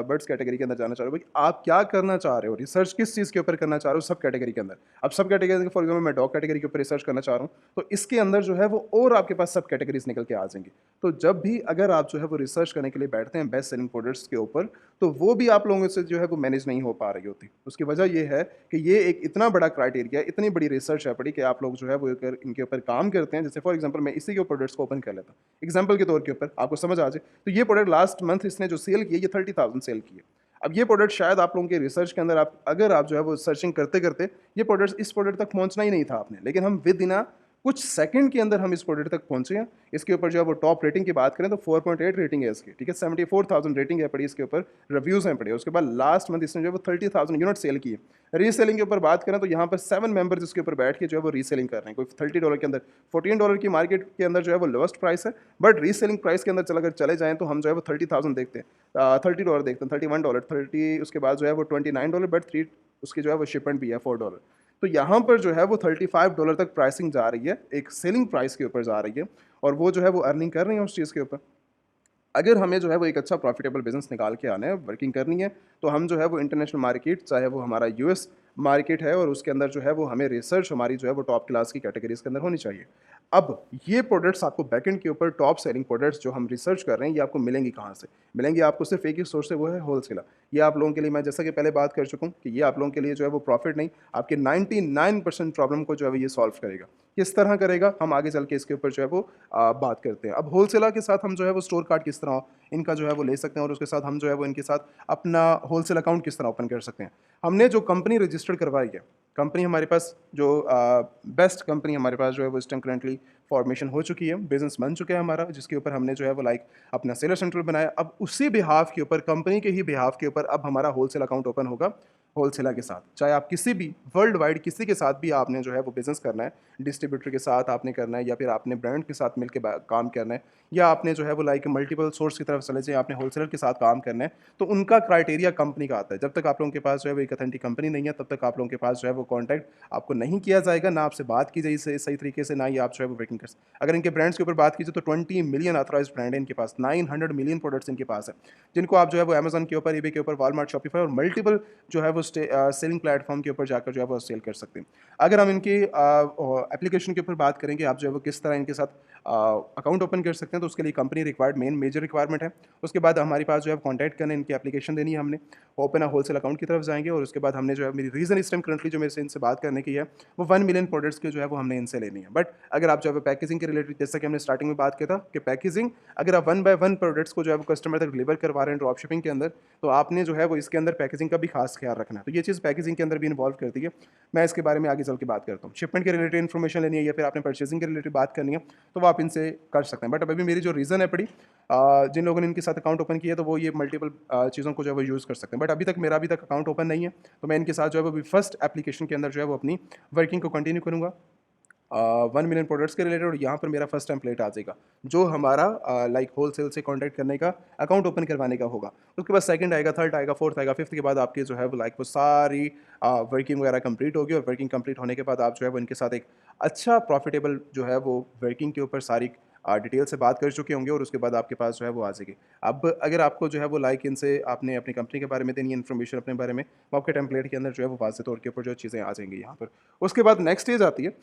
बर्ड्स कैटेगरी के अंदर जाना चाह रहे हो। भाई आप क्या करना चाह रहे हो, रिसर्च किस चीज़ के ऊपर करना चाह रहे हो, सब कैटेगरी के अंदर। अब सब कैटेगरी, फॉर एग्जाम्पल मैं डॉग कैटेगरी के ऊपर रिसर्च करना चाह रहा हूँ, तो इसके अंदर जो है वो और आपके पास सब कैटेगरीज निकल के आ जाएंगी। तो जब भी अगर आप जो है वो रिसर्च करने के लिए बैठते हैं बेस्ट सेलिंग प्रोडक्ट्स के ऊपर, तो वो भी आप लोगों से जो है वो मैनेज नहीं हो पा रही होती। उसकी वजह ये है कि ये एक इतना बड़ा क्राइटेरिया, इतनी बड़ी रिसर्च है पड़ी कि आप लोग जो है वो इनके ऊपर काम करते हैं। जैसे फॉर एग्जाम्पल मैं इसी के प्रोडक्ट्स को ओपन कर लेता हूँ एग्जाम्पल के तौर के ऊपर, आपको समझ आ जाए। तो ये प्रोडक्ट लास्ट मंथ इसने जो सेल किया, ये 30,000 सेल की है। अब ये प्रोडक्ट शायद आप लोगों के रिसर्च के अंदर, आप अगर आप जो है वो सर्चिंग करते करते, ये प्रोडक्ट इस प्रोडक्ट तक पहुंचना ही नहीं था आपने, लेकिन हम विद इन कुछ सेकंड के अंदर हम इस प्रोडक्ट तक पहुंचे हैं। इसके ऊपर जो है वो टॉप रेटिंग की बात करें तो 4.8 रेटिंग है इसकी, ठीक है। 74,000 रेटिंग है पड़ी, इसके ऊपर रिव्यूज़ हैं पड़े। उसके बाद लास्ट मंथ इसने जो है वो 30,000 यूनिट सेल की है। रीसेलिंग के ऊपर बात करें तो यहाँ पर 7 मेंबर्स इसके ऊपर बैठ के जो है वो रीसेलिंग कर रहे हैं। कोई $30 के अंदर, $14 की मार्केट के अंदर जो है वो लोएस्ट प्राइस है, बट रीसेलिंग प्राइस के अंदर अगर चले जाएँ तो हम जो है वो 30,000 देखते हैं, $30 देखते हैं, $31, 30, उसके बाद जो है वो $29, बट 3 उसकी जो है वो शिपमेंट भी है $4। तो यहाँ पर जो है वो $35 तक प्राइसिंग जा रही है, एक सेलिंग प्राइस के ऊपर जा रही है, और वो जो है वो अर्निंग कर रही है उस चीज़ के ऊपर। अगर हमें जो है वो एक अच्छा प्रॉफिटेबल बिज़नेस निकाल के आना है, वर्किंग करनी है, तो हम जो है वो इंटरनेशनल मार्केट, चाहे वो हमारा यूएस मार्केट है और उसके अंदर जो है वो हमें रिसर्च हमारी जो है वो टॉप क्लास की कैटेगरीज के अंदर होनी चाहिए। अब ये प्रोडक्ट्स आपको बैकएंड के ऊपर टॉप सेलिंग प्रोडक्ट्स जो हम रिसर्च कर रहे हैं, ये आपको मिलेंगी कहाँ से? मिलेंगी आपको सिर्फ एक ही सोर्स से, वो है होलसेलर। ये आप लोगों के लिए, मैं जैसा कि पहले बात कर चुका हूँ कि ये आप लोगों के लिए जो है वो प्रॉफिट नहीं, आपके 99% प्रॉब्लम को जो है वो ये सॉल्व करेगा। किस तरह करेगा, हम आगे चल के इसके ऊपर जो है वो बात करते हैं। अब होलसेलर के साथ हम जो है वो स्टोर कार्ड किस तरह इनका जो है वो ले सकते हैं और उसके साथ हम जो है वो इनके साथ अपना होलसेल अकाउंट किस तरह ओपन कर सकते हैं। हमने जो कंपनी रजिस्टर्ड करवाई है, कंपनी हमारे पास जो बेस्ट कंपनी हमारे पास जो है वो इस टाइम करंटली फॉर्मेशन हो चुकी है, बिजनेस बन चुका है हमारा, जिसके ऊपर हमने जो है वो अपना सेलर सेंटर बनाया। अब उसी बिहाफ के ऊपर, कंपनी के ही बिहाफ के ऊपर अब हमारा होलसेल अकाउंट ओपन होगा होलसेलर के साथ। चाहे आप किसी भी वर्ल्ड वाइड किसी के साथ भी आपने जो है वो बिजनेस करना है, डिस्ट्रीब्यूटर के साथ आपने करना है या फिर आपने ब्रांड के साथ मिलकर काम करना है, या आपने जो है वो मल्टीपल सोर्स की तरफ चले जाए, आपने होलसेलर के साथ काम करना है, तो उनका क्राइटेरिया कंपनी का आता है। जब तक आप लोगों के पास जो है वो एक अथेंटिक कंपनी नहीं है, तब तक आप लोगों के पास जो है वो कॉन्टैक्ट आपको नहीं किया जाएगा, ना आपसे बात की जाएगी सही तरीके से, ना ही आप जो है वो वर्किंग कर। अगर इनके ब्रांड्स के ऊपर बात कीजिए तो 20 मिलियन ऑथराइज्ड ब्रांड है इनके पास, 900 मिलियन प्रोडक्ट्स इनके पापास है, जिनको आप जो है वो अमेजन के ऊपर, ईबे के ऊपर, वॉलमार्ट, शॉपिफाई और मल्टीपल जो है वो सेलिंग प्लेटफॉर्म के ऊपर जाकर जो है वो सेल कर सकते हैं। अगर हम इनकी एप्लीकेशन के ऊपर बात करेंगे, आप जो है वो किस तरह इनके साथ अकाउंट ओपन कर सकते हैं, तो उसके लिए company required main major requirement है। उसके बाद हमारे पास जो है कॉन्टैक्ट करने, इनकी एप्लीकेशन देनी है हमने, ओपन होलसेल अकाउंट की तरफ जाएंगे और उसके बाद हमने जो है, मेरी रीज़न इस टाइम करंटली जो मेरे से इनसे बात करने की है, वो 1 मिलियन प्रोडक्ट्स की जो है वो हमने इनसे लेनी है। बट अगर आप जो है पैकेजिंग के रिलेटेड, जैसा कि हमने स्टार्टिंग में बात किया था कि पैकेजिंग, अगर आप 1 बाय 1 प्रोडक्ट्स को जो है वो कस्टमर तक डिलीवर करवा रहे हैं ड्रॉप शिपिंग के अंदर, तो आपने जो है वो इसके अंदर पैकेजिंग का भी खास ख्याल रखना है। तो ये चीज़ पैकेजिंग के अंदर भी इन्वॉल्व करती है। मैं इसके बारे में आगे चल के बात करता हूँ। शिपमेंट के रिलेटेड इन्फॉर्मेशन लेनी है या फिर आपने परचेजिंग के रिलेटेड बात करनी है, तो वो आप इनसे कर सकते हैं। बट अभी मेरी जो रीज़न है पड़ी, जिन लोगों ने इनके साथ अकाउंट ओपन किया, तो वो ये मल्टीपल चीज़ों को जो है वो यूज़ कर सकते हैं। बट मेरा अभी तक अकाउंट ओपन नहीं है, तो मैं इनके साथ जो है वो फर्स्ट एप्लीकेशन के अंदर जो है वो अपनी वर्किंग को कंटिन्यू करूँगा 1 मिलियन प्रोडक्ट्स के रिलेटेड, और यहाँ पर मेरा फर्स्ट टेम्पलेट आ जाएगा जो हमारा होलसेल से कॉन्टैक्ट करने का, अकाउंट ओपन करवाने का होगा। उसके बाद सेकंड आएगा, थर्ड आएगा, फोर्थ आएगा, फिफ्थ के बाद आपकी जो है वो वो सारी वर्किंग वगैरह कंप्लीट होगी, और वर्किंग कंप्लीट होने के बाद आप जो है वो इनके साथ एक अच्छा प्रॉफिटेबल जो है वो वर्किंग के ऊपर सारी डिटेल से बात कर चुके होंगे, और उसके बाद आपके पास जो है वो आ जाएगी। अब अगर आपको जो है वो इनसे आपने अपनी कंपनी के बारे में देनी है इन्फॉर्मेशन अपने बारे में, वो आपके टेम्पलेट के अंदर जो है वो वाज़ेह तौर के ऊपर जो चीज़ें आ जाएंगी यहाँ पर। उसके बाद नेक्स्ट स्टेज आती है,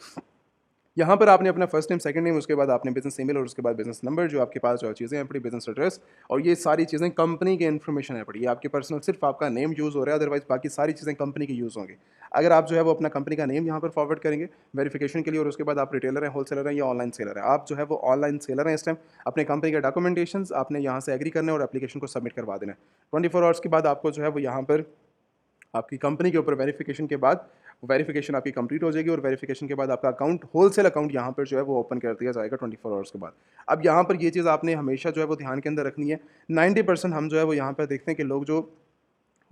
यहाँ पर आपने अपना फर्स्ट नेम, सेकंड नेम, उसके बाद आपने बिजनेस ईमेल, और उसके बाद बिजनेस नंबर, जो आपके पास जो चीज़ें हैं पड़ी, बिजनेस एड्रेस, और ये सारी चीज़ें कंपनी के इन्फॉर्मेशन है पड़ी। ये आपके पर्सनल सिर्फ आपका नेम यूज़ हो रहा है, अदरवाइज बाकी सारी चीज़ें कंपनी की यूज़ होंगी। अगर आप जो है वो अपना कंपनी का नेम यहाँ पर फॉरवर्ड करेंगे वेरिफिकेशन के लिए, और उसके बाद आप रिटेलर हैं, होलसेलर हैं या ऑनलाइन सेलर हैं, आप जो है वो ऑनलाइन सेलर हैं इस टाइम, अपने कंपनी के डॉक्यूमेंटेशन आपने यहाँ से एग्री करना है और एप्लीकेशन को सबमिट करवा देना है। 24 आवर्स के बाद आपको जो है वो यहाँ पर आपकी कंपनी के ऊपर वेरिफिकेशन के बाद, वेरिफिकेशन आपकी कंप्लीट हो जाएगी, और वेरिफिकेशन के बाद आपका अकाउंट, होलसेल अकाउंट यहाँ पर जो है वो ओपन कर दिया जाएगा 24 आवर्स के बाद। अब यहाँ पर ये चीज़ आपने हमेशा जो है वो ध्यान के अंदर रखनी है। 90% हम जो है वो यहाँ पर देखते हैं कि लोग जो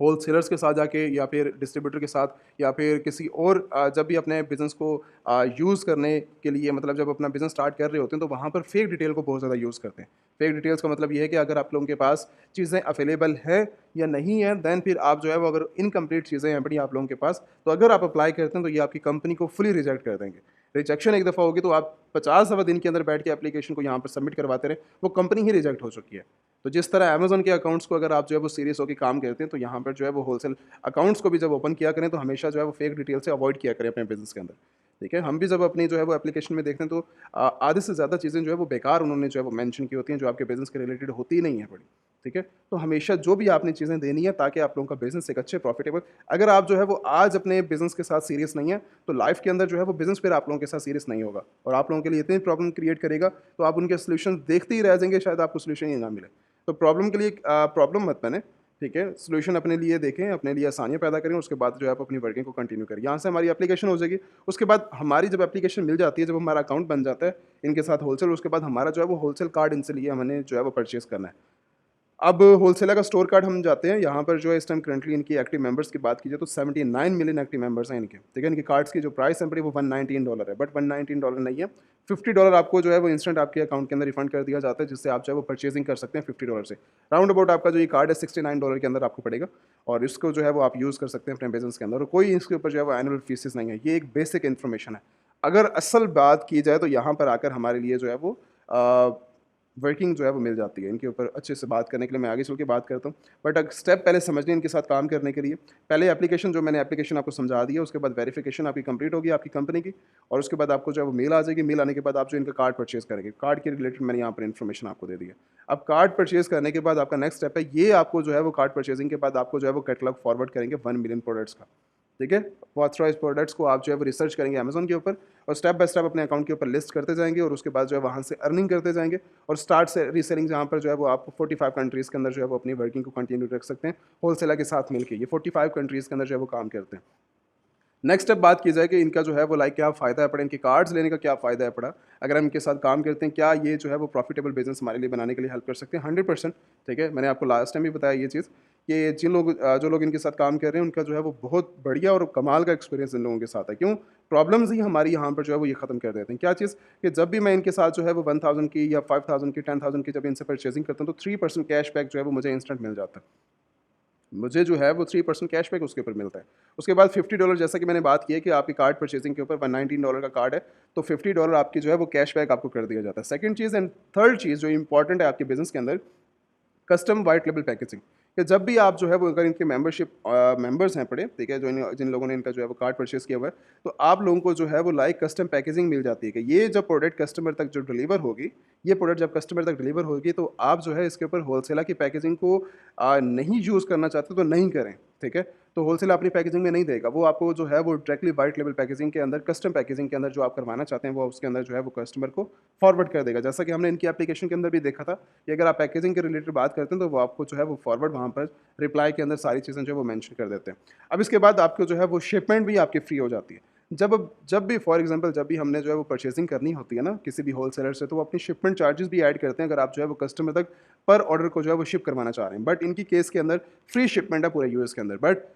होलसेलर्स के साथ जाके या फिर डिस्ट्रीब्यूटर के साथ या फिर किसी और जब भी अपने बिज़नेस को यूज़ करने के लिए, मतलब जब अपना बिज़नेस स्टार्ट कर रहे होते हैं, तो वहाँ पर फेक डिटेल को बहुत ज़्यादा यूज़ करते हैं। फेक डिटेल्स का मतलब ये है कि अगर आप लोगों के पास चीज़ें अवेलेबल है या नहीं है, देन फिर आप जो है वो, अगर इनकम्प्लीट चीज़ें हैं बड़ी आप लोगों के पास, तो अगर आप अप्लाई करते हैं तो ये आपकी कंपनी को फुली रिजेक्ट कर देंगे। रिजेक्शन एक दफ़ा होगी तो आप 50 दफ़ा दिन के अंदर बैठ के एप्लीकेशन को यहाँ पर सबमिट करवाते रहे, वो कंपनी ही रिजेक्ट हो चुकी है। तो जिस तरह अमेज़न के अकाउंट्स को अगर आप जो है वो सीरियस होकर काम करते हैं, तो यहाँ पर जो है वो होलसेल अकाउंट्स को भी जब ओपन किया करें, तो हमेशा जो है वो फेक डिटेल से अवॉइड किया करें अपने बिज़नेस के अंदर। ठीक है, हम भी जब अपनी जो है वो एप्लीकेशन में देखते हैं, तो आधे से ज़्यादा चीज़ें जो है वो बेकार उन्होंने जो है वो मेंशन की होती हैं, जो आपके बिज़नेस के रिलेटेड होती ही नहीं है बड़ी। ठीक है, तो हमेशा जो भी आपने चीज़ें देनी है, ताकि आप लोगों का बिज़नेस एक अच्छे प्रॉफिटेबल, अगर आप जो है वो आज अपने बिज़नेस के साथ सीरियस नहीं है, तो लाइफ के अंदर जो है वो बिज़नेस फिर आप लोगों के साथ सीरियस नहीं होगा, और आप लोगों के लिए इतनी प्रॉब्लम क्रिएट करेगा, तो आप उनके सोल्यूशन देखते ही रह जाएंगे, शायद आपको सोल्यूशन ही ना मिले। तो प्रॉब्लम के लिए प्रॉब्लम मत बने, ठीक है, सोल्यूशन अपने लिए देखें, अपने लिए आसानियाँ पैदा करें, उसके बाद जो है आप अपनी वर्किंग को कंटिन्यू करें। यहाँ से हमारी एप्लीकेशन हो जाएगी, उसके बाद हमारी जब एप्लीकेशन मिल जाती है, जब हमारा अकाउंट बन जाता है इनके साथ होलसेल, उसके बाद हमारा जो है वो होलसेल कार्ड इनसे लिए हमने जो है वो परचेज़ करना है। अब होलसेलर का स्टोर कार्ड हम जाते हैं, यहाँ पर जो है इस टाइम करंटली इनकी एक्टिव मेंबर्स की बात कीजिए तो 79 मिलियन एक्टिव मेंबर्स हैं इनके। ठीक है, इनके कार्ड्स की जो प्राइस है वो $119 है, बट $119 नहीं है, $50 आपको जो है वो इंस्टेंट आपके अकाउंट के अंदर रिफंड कर दिया जाता है, जिससे आप जो है वो परचेजिंग कर सकते हैं $50 से। राउंड अबाउट आपका जो ये कार्ड है $69 के अंदर आपको पड़ेगा, और इसको जो है वो आप यूज़ कर सकते हैं अपने बिजनेस के अंदर, और कोई इसके ऊपर जो है वो एनुअल फीसेस नहीं है। ये एक बेसिक इन्फॉर्मेशन है। अगर असल बात की जाए तो यहाँ पर आकर हमारे लिए जो है वो वर्किंग जो है वो मिल जाती है। इनके ऊपर अच्छे से बात करने के लिए मैं आगे चल के बात करता हूँ। बट अगर स्टेप पहले समझ लें इनके साथ काम करने के लिए, पहले एप्लीकेशन जो मैंने एप्लीकेशन आपको समझा दी है, उसके बाद वेरिफिकेशन आपकी कंप्लीट होगी आपकी कंपनी की, और उसके बाद आपको जो है वो मेल आ जाएगी। मेल आने के बाद आप जो इनका कार्ड परचेज़ करेंगे, कार्ड के रिलेटेड मैंने यहाँ पर इन्फॉर्मेशन आपको दे दी है। अब कार्ड परचेज़ करने के बाद आपका नेक्स्ट स्टेप है, ये आपको जो है वो कार्ड परचेजिंग के बाद आपको जो है वो कैटलॉग फॉरवर्ड करेंगे 1 मिलियन प्रोडक्ट्स का। ठीक है, ऑथराइज्ड प्रोडक्ट्स को आप जो है वो रिसर्च करेंगे अमेज़न के ऊपर, और स्टेप बाय स्टेप अपने अकाउंट के ऊपर लिस्ट करते जाएंगे, और उसके बाद जो है वहाँ से अर्निंग करते जाएंगे, और स्टार्ट से रीसेलिंग जहाँ पर जो है वो आप 45 कंट्रीज़ के अंदर जो है वो अपनी वर्किंग को कंटिन्यू रख सकते हैं होलसेलर के साथ मिलके। ये 45 कंट्रीज़ के अंदर जो है वो काम करते हैं। नेक्स्ट स्टेप बात की जाए कि इनका जो है वो लाइक क्या फ़ायदा है पड़ा, इनके कार्ड्स लेने का क्या फ़ायदा है पड़ा, अगर हम इनके साथ काम करते हैं, क्या ये जो है वो प्रॉफिटेबल बिजनेस हमारे लिए बनाने के लिए हेल्प कर सकते हैं? 100%। ठीक है, मैंने आपको लास्ट टाइम भी बताया ये चीज़ कि जो लोग इनके साथ काम कर रहे हैं, उनका जो है वो बहुत बढ़िया और कमाल का एक्सपीरियंस इन लोगों के साथ है। क्यों? प्रॉब्लम्स ही हमारी यहाँ पर जो है वो ये ख़त्म कर देते हैं। क्या चीज़? कि जब भी मैं इनके साथ जो है वो 1000 की या 5000 की 10,000 की जब इनसे परचेजिंग करता हूँ, तो 3% कैशबैक जो है वो मुझे इंस्टेंट मिल जाता है। मुझे जो है वो 3% कैशबैक उसके ऊपर मिलता है। उसके बाद $50, जैसा कि मैंने बात की है कि आपकी कार्ड परचेजिंग के ऊपर $119 का कार्ड है, तो $50 आपकी जो है वो कैशबैक आपको कर दिया जाता है। सेकंड चीज़ एंड थर्ड चीज़ जो इंपॉर्टेंट है आपके बिज़नेस के अंदर, कस्टम वाइट लेबल पैकेजिंग, कि जब भी आप जो है वो अगर इनके मेंबर्स हैं पड़े, ठीक है, जिन लोगों ने इनका जो है वो कार्ड परचेज़ किया हुआ है, तो आप लोगों को जो है वो लाइक कस्टम पैकेजिंग मिल जाती है कि ये जब प्रोडक्ट कस्टमर तक जो डिलीवर होगी, ये प्रोडक्ट जब कस्टमर तक डिलीवर होगी, तो आप जो है इसके ऊपर होलसेलर की पैकेजिंग को नहीं यूज़ करना चाहते तो नहीं करें। ठीक है, तो होलसेल अपनी पैकेजिंग में नहीं देगा, वो आपको जो है वो डायरेक्टली वाइट लेवल पैकेजिंग के अंदर, कस्टम पैकेजिंग के अंदर जो आप करवाना चाहते हैं, वो उसके अंदर जो है वो कस्टमर को फॉरवर्ड कर देगा। जैसा कि हमने इनकी एप्लीकेशन के अंदर भी देखा था कि अगर आप पैकेजिंग के रिलेटेड बात करते हैं, तो वो आपको जो है वो फॉरवर्ड वहाँ पर रिप्लाई के अंदर सारी चीज़ें जो है वो मेंशन कर देते हैं। अब इसके बाद आपको जो है वो शिपमेंट भी आपकी फ्री हो जाती है। जब भी फॉर एग्जांपल जब भी हमने जो है वो परचेजिंग करनी होती है ना किसी भी होलसेलर से, तो वो अपनी शिपमेंट चार्जेस भी ऐड करते हैं अगर आप जो है वो कस्टमर तक पर ऑर्डर को जो है वो शिप करवाना चाह रहे हैं। बट इनकी केस के अंदर फ्री शिपमेंट है पूरे यूएस के अंदर। बट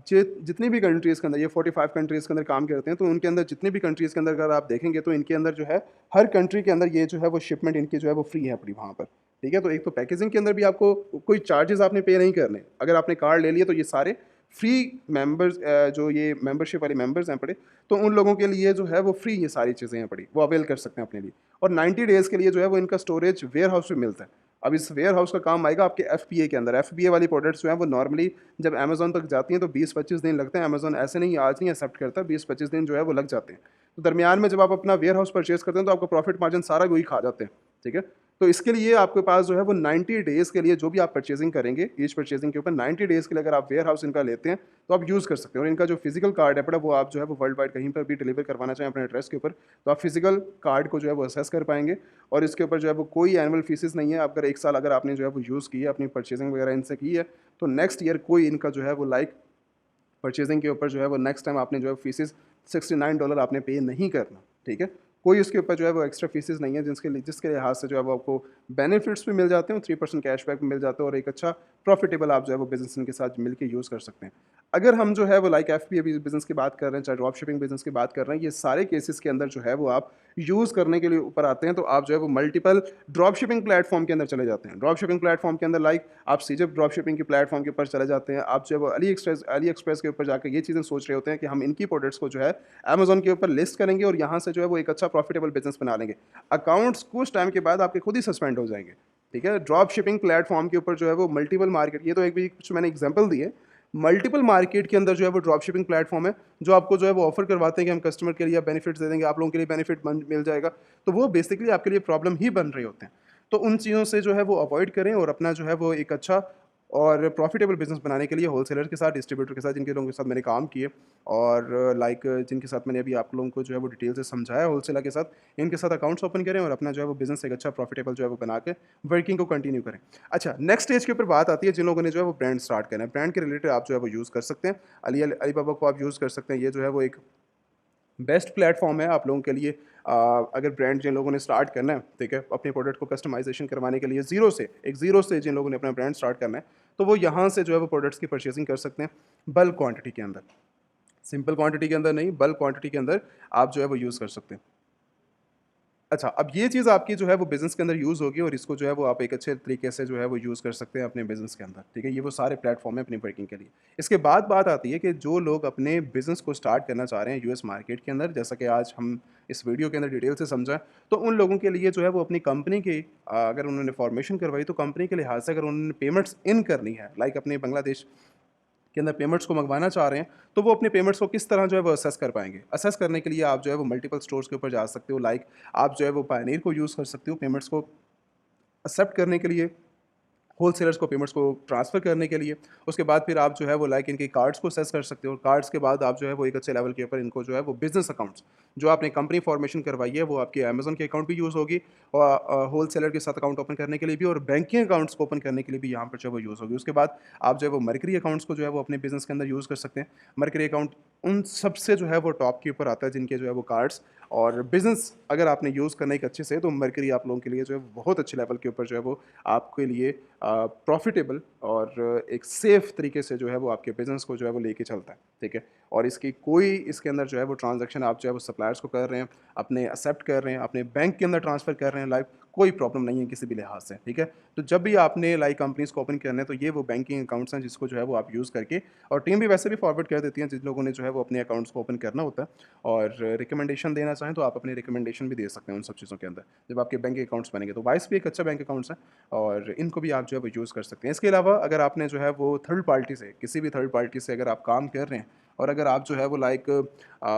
जितनी भी कंट्रीज़ के अंदर, ये 45 कंट्रीज़ के अंदर काम करते हैं, तो उनके अंदर जितनी भी कंट्रीज़ के अंदर अगर आप देखेंगे, तो इनके अंदर जो है हर कंट्री के अंदर ये जो है वो शिपमेंट इनकी जो है वो फ्री है अपनी वहाँ पर। ठीक है, तो एक तो पैकेजिंग के अंदर भी आपको कोई चार्जेस आपने पे नहीं करने। अगर आपने कार्ड ले लिया तो ये सारे फ्री मेंबर्स, जो ये मेंबरशिप वाले मेंबर्स हैं पड़े, तो उन लोगों के लिए जो है वो फ्री ये सारी चीज़ें हैं पड़ी, वो अवेल कर सकते हैं अपने लिए। और 90 डेज़ के लिए जो है वो इनका स्टोरेज वेयर हाउस में मिलता है। अब इस वेयर हाउस का काम आएगा आपके एफपीए के अंदर। एफपीए वाली प्रोडक्ट्स जो हैं वो नॉर्मली जब अमेज़न तक जाती हैं तो 20-25 दिन लगते हैं। अमेज़न ऐसे नहीं, आज नहीं एक्सेप्ट करता, 20-25 दिन जो है वो लग जाते हैं। तो दरमियान में जब आप अपना वेयर हाउस परचेज़ करते हैं, तो आपका प्रॉफिट मार्जिन सारा वही खा जाते हैं। ठीक है? तो इसके लिए आपके पास जो है वो 90 डेज़ के लिए जो भी आप परचेजिंग करेंगे, ईच परचेजिंग के ऊपर 90 डेज़ के लिए अगर आप वेयर हाउस इनका लेते हैं, तो आप यूज़ कर सकते हैं। और इनका जो फिजिकल कार्ड है पड़ा, वो आप जो है वो वर्ल्ड वाइड कहीं पर भी डिलीवर करवाना चाहें अपने एड्रेस के ऊपर, तो आप फिजिकल कार्ड को जो है वो असेस कर पाएंगे। और इसके ऊपर जो है वो कोई एनुअल फीसेस नहीं है। अगर 1 साल अगर आपने जो है वो यूज़ की है, अपनी परचेजिंग वगैरह इनसे की है, तो नेक्स्ट ईयर कोई इनका जो है वो लाइक परचेजिंग के ऊपर जो है वो नेक्स्ट टाइम आपने जो है फीसेस $69 आपने पे नहीं करना। ठीक है, कोई उसके ऊपर जो है वो एक्स्ट्रा फीसेस नहीं है, जिसके लिहाज से जो है वो आपको बेनिफिट्स भी मिल जाते हैं, 3% कैशबैक भी मिल जाता है, और एक अच्छा प्रॉफिटेबल आप जो है वो बिजनेस इनके साथ मिलकर यूज़ कर सकते हैं। अगर हम जो है वो लाइक एफपीए बिजनेस की बात कर रहे हैं, चाहे ड्रॉप शिपिंग बिजनेस की बात कर रहे हैं, ये सारे केसेस के अंदर जो है वो आप यूज़ करने के लिए ऊपर आते हैं, तो आप जो है वो मल्टीपल ड्रॉप शिपिंग प्लेटफॉर्म के अंदर चले जाते हैं। ड्रॉप शिपिंग प्लेटफॉर्म के अंदर लाइक आप सीजर ड्रॉप शिपिंग के प्लेटफॉर्म के ऊपर चले जाते हैं। आप जो है वो अली एक्सप्रेस के ऊपर जाकर ये चीज़ें सोच रहे होते हैं कि हम इनकी प्रोडक्ट्स को जो है अमेज़न के ऊपर लिस्ट करेंगे और यहाँ से जो है वो एक अच्छा प्रॉफिटेबल बिजनेस बना लेंगे। अकाउंट्स कुछ टाइम के बाद आपके खुद ही सस्पेंड हो जाएंगे। ठीक है, ड्रॉप शिपिंग प्लेटफॉर्म के ऊपर जो है वो मल्टीपल मार्केट, ये तो एक भी कुछ मैंने एग्जांपल दिए, मल्टीपल मार्केट के अंदर जो है वो ड्रॉप शिपिंग प्लेटफॉर्म है, जो आपको जो है वो ऑफर करवाते हैं कि हम कस्टमर के लिए बेनिफिट्स दे देंगे, आप लोगों के लिए बेनिफिट मिल जाएगा, तो वो बेसिकली आपके लिए प्रॉब्लम ही बन रहे होते हैं। तो उन चीज़ों से जो है वो अवॉइड करें, और अपना जो है वो एक अच्छा और प्रॉफिटेबल बिजनेस बनाने के लिए होलसेलर के साथ, डिस्ट्रीब्यूटर के साथ, जिनके लोगों के साथ मैंने काम किए, और लाइक जिनके साथ मैंने अभी आप लोगों को जो है वो डिटेल से समझाया होलसेलर के साथ, इनके साथ अकाउंट्स ओपन करें और अपना जो है वो बिजनेस एक अच्छा प्रॉफिटेबल जो है वो बना के वर्किंग को कंटिन्यू करें। अच्छा, नेक्स्ट स्टेज के ऊपर बात आती है जिन लोगों ने जो है वो ब्रांड स्टार्ट करना है। ब्रांड के रिलेटेड आप जो है वो यूज़ कर सकते हैं, अलीबाबा को आप यूज़ कर सकते हैं। ये जो है वो एक बेस्ट प्लेटफॉर्म है आप लोगों के लिए। अगर ब्रांड जिन लोगों ने स्टार्ट करना है, ठीक है, अपने प्रोडक्ट को कस्टमाइजेशन करवाने के लिए ज़ीरो से जिन लोगों ने अपना ब्रांड स्टार्ट करना है, तो वो यहाँ से जो है वो प्रोडक्ट्स की परचेजिंग कर सकते हैं बल्क क्वांटिटी के अंदर। सिंपल क्वांटिटी के अंदर नहीं, बल्क क्वांटिटी के अंदर आप जो है वो यूज़ कर सकते हैं। अच्छा, अब ये चीज़ आपकी जो है वो बिज़नेस के अंदर यूज़ होगी और इसको जो है वो आप एक अच्छे तरीके से जो है वो यूज़ कर सकते हैं अपने बिज़नेस के अंदर, ठीक है? ये वो सारे प्लेटफ़ॉर्म हैं अपनी वर्किंग के लिए। इसके बाद बात आती है कि जो लोग अपने बिज़नेस को स्टार्ट करना चाह रहे हैं यूएस मार्केट के अंदर, जैसा कि आज हम इस वीडियो के अंदर डिटेल से समझा, तो उन लोगों के लिए जो है वो अपनी कंपनी की अगर उन्होंने फ़ॉर्मेशन करवाई तो कंपनी के लिहाज़ से अगर उन्होंने पेमेंट्स इन करनी है, लाइक अपने बांग्लादेश के अंदर पेमेंट्स को मंगवाना चाह रहे हैं, तो वो अपने पेमेंट्स को किस तरह जो है वो असेस कर पाएँगे। असेस करने के लिए आप जो है वो मल्टीपल स्टोर्स के ऊपर जा सकते हो, लाइक आप जो है वो पायनीर को यूज़ कर सकते हो पेमेंट्स को एक्सेप्ट करने के लिए, होलसेलर्स को पेमेंट्स को ट्रांसफ़र करने के लिए। उसके बाद फिर आप जो है वो लाइक इनके कार्ड्स को सेस कर सकते हो। कार्ड्स के बाद आप जो है वो एक अच्छे लेवल के ऊपर इनको जो है वो बिज़नेस अकाउंट्स, जो आपने कंपनी फॉर्मेशन करवाई है वो आपके अमेज़न के अकाउंट भी यूज़ होगी और होलसेलर के साथ अकाउंट ओपन करने के लिए भी और बैंकिंग अकाउंट्स को ओपन करने के लिए भी यहाँ पर जो है वो यूज़ होगी। उसके बाद आप जो है वो मरकरी अकाउंट्स को जो है वो अपने बिज़नेस के अंदर यूज़ कर सकते हैं। मरकरी अकाउंट उन सबसे जो है वो टॉप के ऊपर आता है जिनके जो है वो कार्ड्स और बिज़नेस अगर आपने यूज़ करना एक अच्छे से तो मरकरी आप लोगों के लिए जो है बहुत अच्छे लेवल के ऊपर जो है वो आपके लिए प्रॉफिटेबल और एक सेफ़ तरीके से जो है वो आपके बिज़नेस को जो है वो लेके चलता है, ठीक है? और इसकी कोई इसके अंदर जो है वो ट्रांज़ैक्शन आप जो है वो सप्लायर्स को कर रहे हैं, अपने एक्सेप्ट कर रहे हैं, अपने बैंक के अंदर ट्रांसफ़र कर रहे हैं लाइक कोई प्रॉब्लम नहीं है किसी भी लिहाज से, ठीक है? तो जब भी आपने लाइक कंपनीज़ को ओपन करना है तो ये वो बैंकिंग अकाउंट्स हैं जिसको जो है वो आप यूज़ करके और टीम भी वैसे भी फॉरवर्ड कर देती है जिन लोगों ने जो है वो अपने अकाउंट्स को ओपन करना होता है और रिकमेंडेशन देना चाहें तो आप अपनी रिकमेंडेशन भी दे सकते हैं उन सब चीज़ों के अंदर, जब आपके बैंक अकाउंट्स बनेंगे। तो वाइस भी एक अच्छा बैंक अकाउंट्स है और इनको भी आप जो है वो यूज़ कर सकते हैं। इसके अलावा अगर आपने जो है वो थर्ड पार्टी से किसी भी थर्ड पार्टी से अगर आप काम कर रहे हैं और अगर आप जो है वो लाइक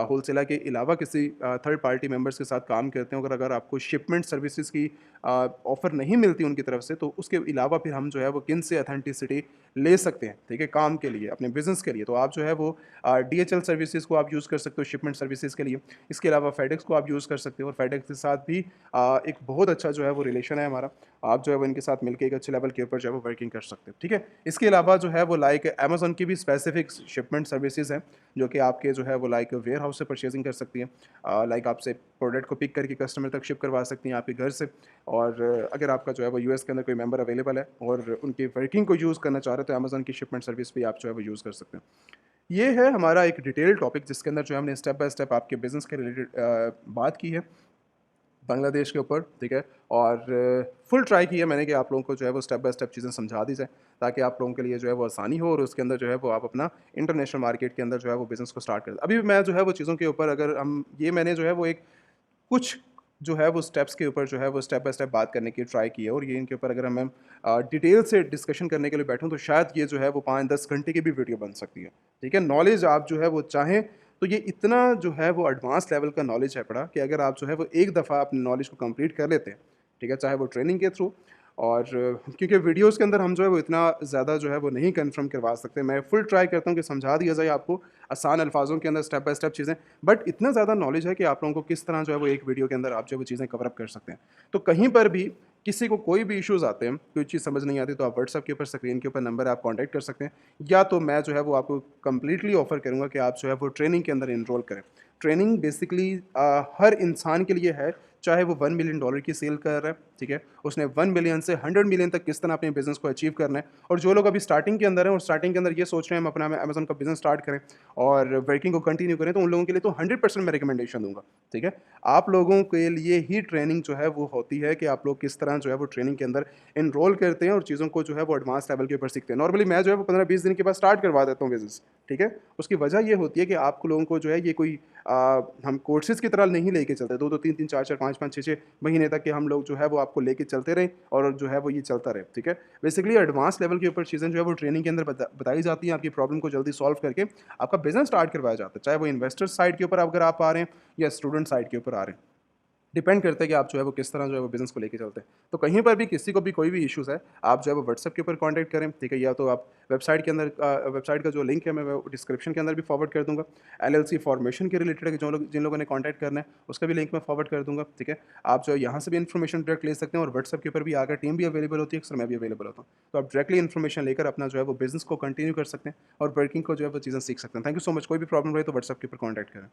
होलसेलर के अलावा किसी थर्ड पार्टी मेंबर्स के साथ काम करते हैं, अगर अगर आपको शिपमेंट सर्विसेज की ऑफ़र नहीं मिलती उनकी तरफ से, तो उसके अलावा फिर हम जो है वो किन से ऑथेंटिसिटी ले सकते हैं, ठीक है? काम के लिए, अपने बिज़नेस के लिए। तो आप जो है वो डीएचएल सर्विसेज़ को आप यूज़ कर सकते हो शिपमेंट सर्विसेज़ के लिए। इसके अलावा फेडेक्स को आप यूज़ कर सकते हो और फेडेक्स के साथ भी एक बहुत अच्छा जो है वो रिलेशन है हमारा। आप जो है वो इनके साथ मिलके एक अच्छे लेवल के ऊपर जो है वो वर्किंग कर सकते हो, ठीक है? इसके अलावा जो है वो लाइक अमेज़न की भी स्पेसिफिक शिपमेंट सर्विसेज़ हैं, जो कि आपके जो है वो लाइक वेयर हाउस से परचेज़िंग कर सकती हैं। लाइक आपसे प्रोडक्ट को पिक करके कस्टमर तक शिप करवा सकती हैं आपके घर से और अगर आपका जो है वो यूएस के अंदर कोई मेंबर अवेलेबल है और उनकी वर्किंग को यूज़ करना चाह रहे हो तो अमेज़न की शिपमेंट सर्विस भी आप जो है वो यूज़ कर सकते हैं। ये है हमारा एक डिटेल टॉपिक जिसके अंदर जो है हमने स्टेप बाय स्टेप आपके बिज़नेस के रिलेटेड बात की है। बांग्लादेश के ऊपर, ठीक है? और फुल ट्राई की है मैंने कि आप लोगों को जो है वो स्टेप बाय स्टेप चीज़ें समझा दी जाएँ, ताकि आप लोगों के लिए जो है वो आसानी हो और उसके अंदर जो है वो आप अपना इंटरनेशनल मार्केट के अंदर जो है वो बिज़नेस को स्टार्ट करें। अभी भी मैं जो है वो चीज़ों के ऊपर अगर हम ये मैंने जो है वो एक कुछ जो है वो स्टेप्स के ऊपर जो है वो स्टेप बाय स्टेप बात करने की ट्राई की है और ये इनके ऊपर अगर मैं डिटेल से डिस्कशन करने के लिए बैठूँ तो शायद ये जो है वो 5-10 घंटे की भी वीडियो बन सकती है, ठीक है? नॉलेज आप जो है वो चाहें तो ये इतना जो है वो एडवांस लेवल का नॉलेज है पड़ा कि अगर आप जो है वो एक दफ़ा अपने नॉलेज को कंप्लीट कर लेते हैं, ठीक है? चाहे वो ट्रेनिंग के थ्रू और क्योंकि वीडियोज़ के अंदर हम जो है वो इतना ज़्यादा जो है वो नहीं कन्फर्म करवा सकते। मैं फुल ट्राई करता हूँ कि समझा दिया जाए आपको आसान अल्फाज़ों के अंदर स्टेप बाय स्टेप चीज़ें, बट इतना ज़्यादा नॉलेज है कि आप लोगों को किस तरह जो है वो एक वीडियो के अंदर आप जो है वो चीज़ें कवर अप कर सकते हैं। तो कहीं पर भी किसी को कोई भी इश्यूज़ आते हैं, कोई चीज़ समझ नहीं आती तो आप व्हाट्सएप के ऊपर स्क्रीन के ऊपर नंबर है आप कॉन्टैक्ट कर सकते हैं या तो मैं जो है वो आपको कंप्लीटली ऑफ़र करूँगा कि आप जो है वो ट्रेनिंग के अंदर एनरोल करें। ट्रेनिंग बेसिकली हर इंसान के लिए है, चाहे वो $1 मिलियन की सेल कर रहा है, ठीक है? उसने 1 मिलियन से 100 मिलियन तक किस तरह अपने बिज़नेस को अचीव करना है और जो लोग अभी स्टार्टिंग के अंदर हैं और स्टार्टिंग के अंदर ये सोच रहे हैं हम अपना अमेज़न का बिज़नेस स्टार्ट करें और वर्किंग को कंटिन्यू करें, तो उन लोगों के लिए तो 100% मैं रिकमेंडेशन दूँगा, ठीक है? आप लोगों के लिए ही ट्रेनिंग जो है वो होती है कि आप लोग किस तरह जो है वो ट्रेनिंग के अंदर एनरोल करते हैं और चीज़ों को जो है वो एडवांस लेवल के ऊपर सीखते हैं। नॉर्मली मैं जो है वो 15-20 दिन के बाद स्टार्ट करवा देता हूँ बिज़नेस, ठीक है? उसकी वजह ये होती है कि आप लोगों को जो है ये कोई हम कोर्सेज़ की तरह नहीं लेके चलते 2-2 3-3 4-4 5-5 6-6 महीने तक कि हम लोग जो है वो आपको लेके चलते रहें और जो है वो ये चलता रहे, ठीक है? बेसिकली एडवांस लेवल के ऊपर चीज़ें जो है वो ट्रेनिंग के अंदर बताई जाती हैं, आपकी प्रॉब्लम को जल्दी सॉल्व करके आपका बिज़नेस स्टार्ट करवाया जाता है। चाहे वो इन्वेस्टर साइड के ऊपर अगर आप आ रहे हैं या स्टूडेंट साइड के ऊपर आ रहे हैं। डिपेंड करता है कि आप जो है वो किस तरह जो है वो बिज़नेस को लेके चलते हैं। तो कहीं पर भी किसी को भी कोई भी इश्यूज़ है, आप जो है वो व्हाट्सएप के ऊपर कॉन्टैक्ट करें, ठीक है? या तो आप वेबसाइट के अंदर वेबसाइट का जो लिंक है मैं वो डिस्क्रिप्शन के अंदर भी फॉरवर्ड कर दूँगा। एलएलसी फॉर्मेशन के रिलेटेड जो लोग जिन लोगों ने कॉन्टैक्ट करना है, उसका भी लिंक मैं फॉरवर्ड कर दूँगा, ठीक है? आप जो है यहाँ से भी इन्फॉर्मेशन डायरेक्ट ले सकते हैं और व्हाट्सएप के ऊपर भी आकर टीम भी अवेलेबल होती है, अक्सर मैं भी अवेलेबल होता हूँ। तो आप डायरेक्टली इन्फॉर्मेशन लेकर अपना जो है वो बिज़नेस को कंटिन्यू कर सकते हैं और वर्किंग को जो है वो चीज़ें सीख सकते हैं। Thank you so much. कोई भी प्रॉब्लम रहे तो व्हाट्सएप के ऊपर कॉन्टैक्ट करें।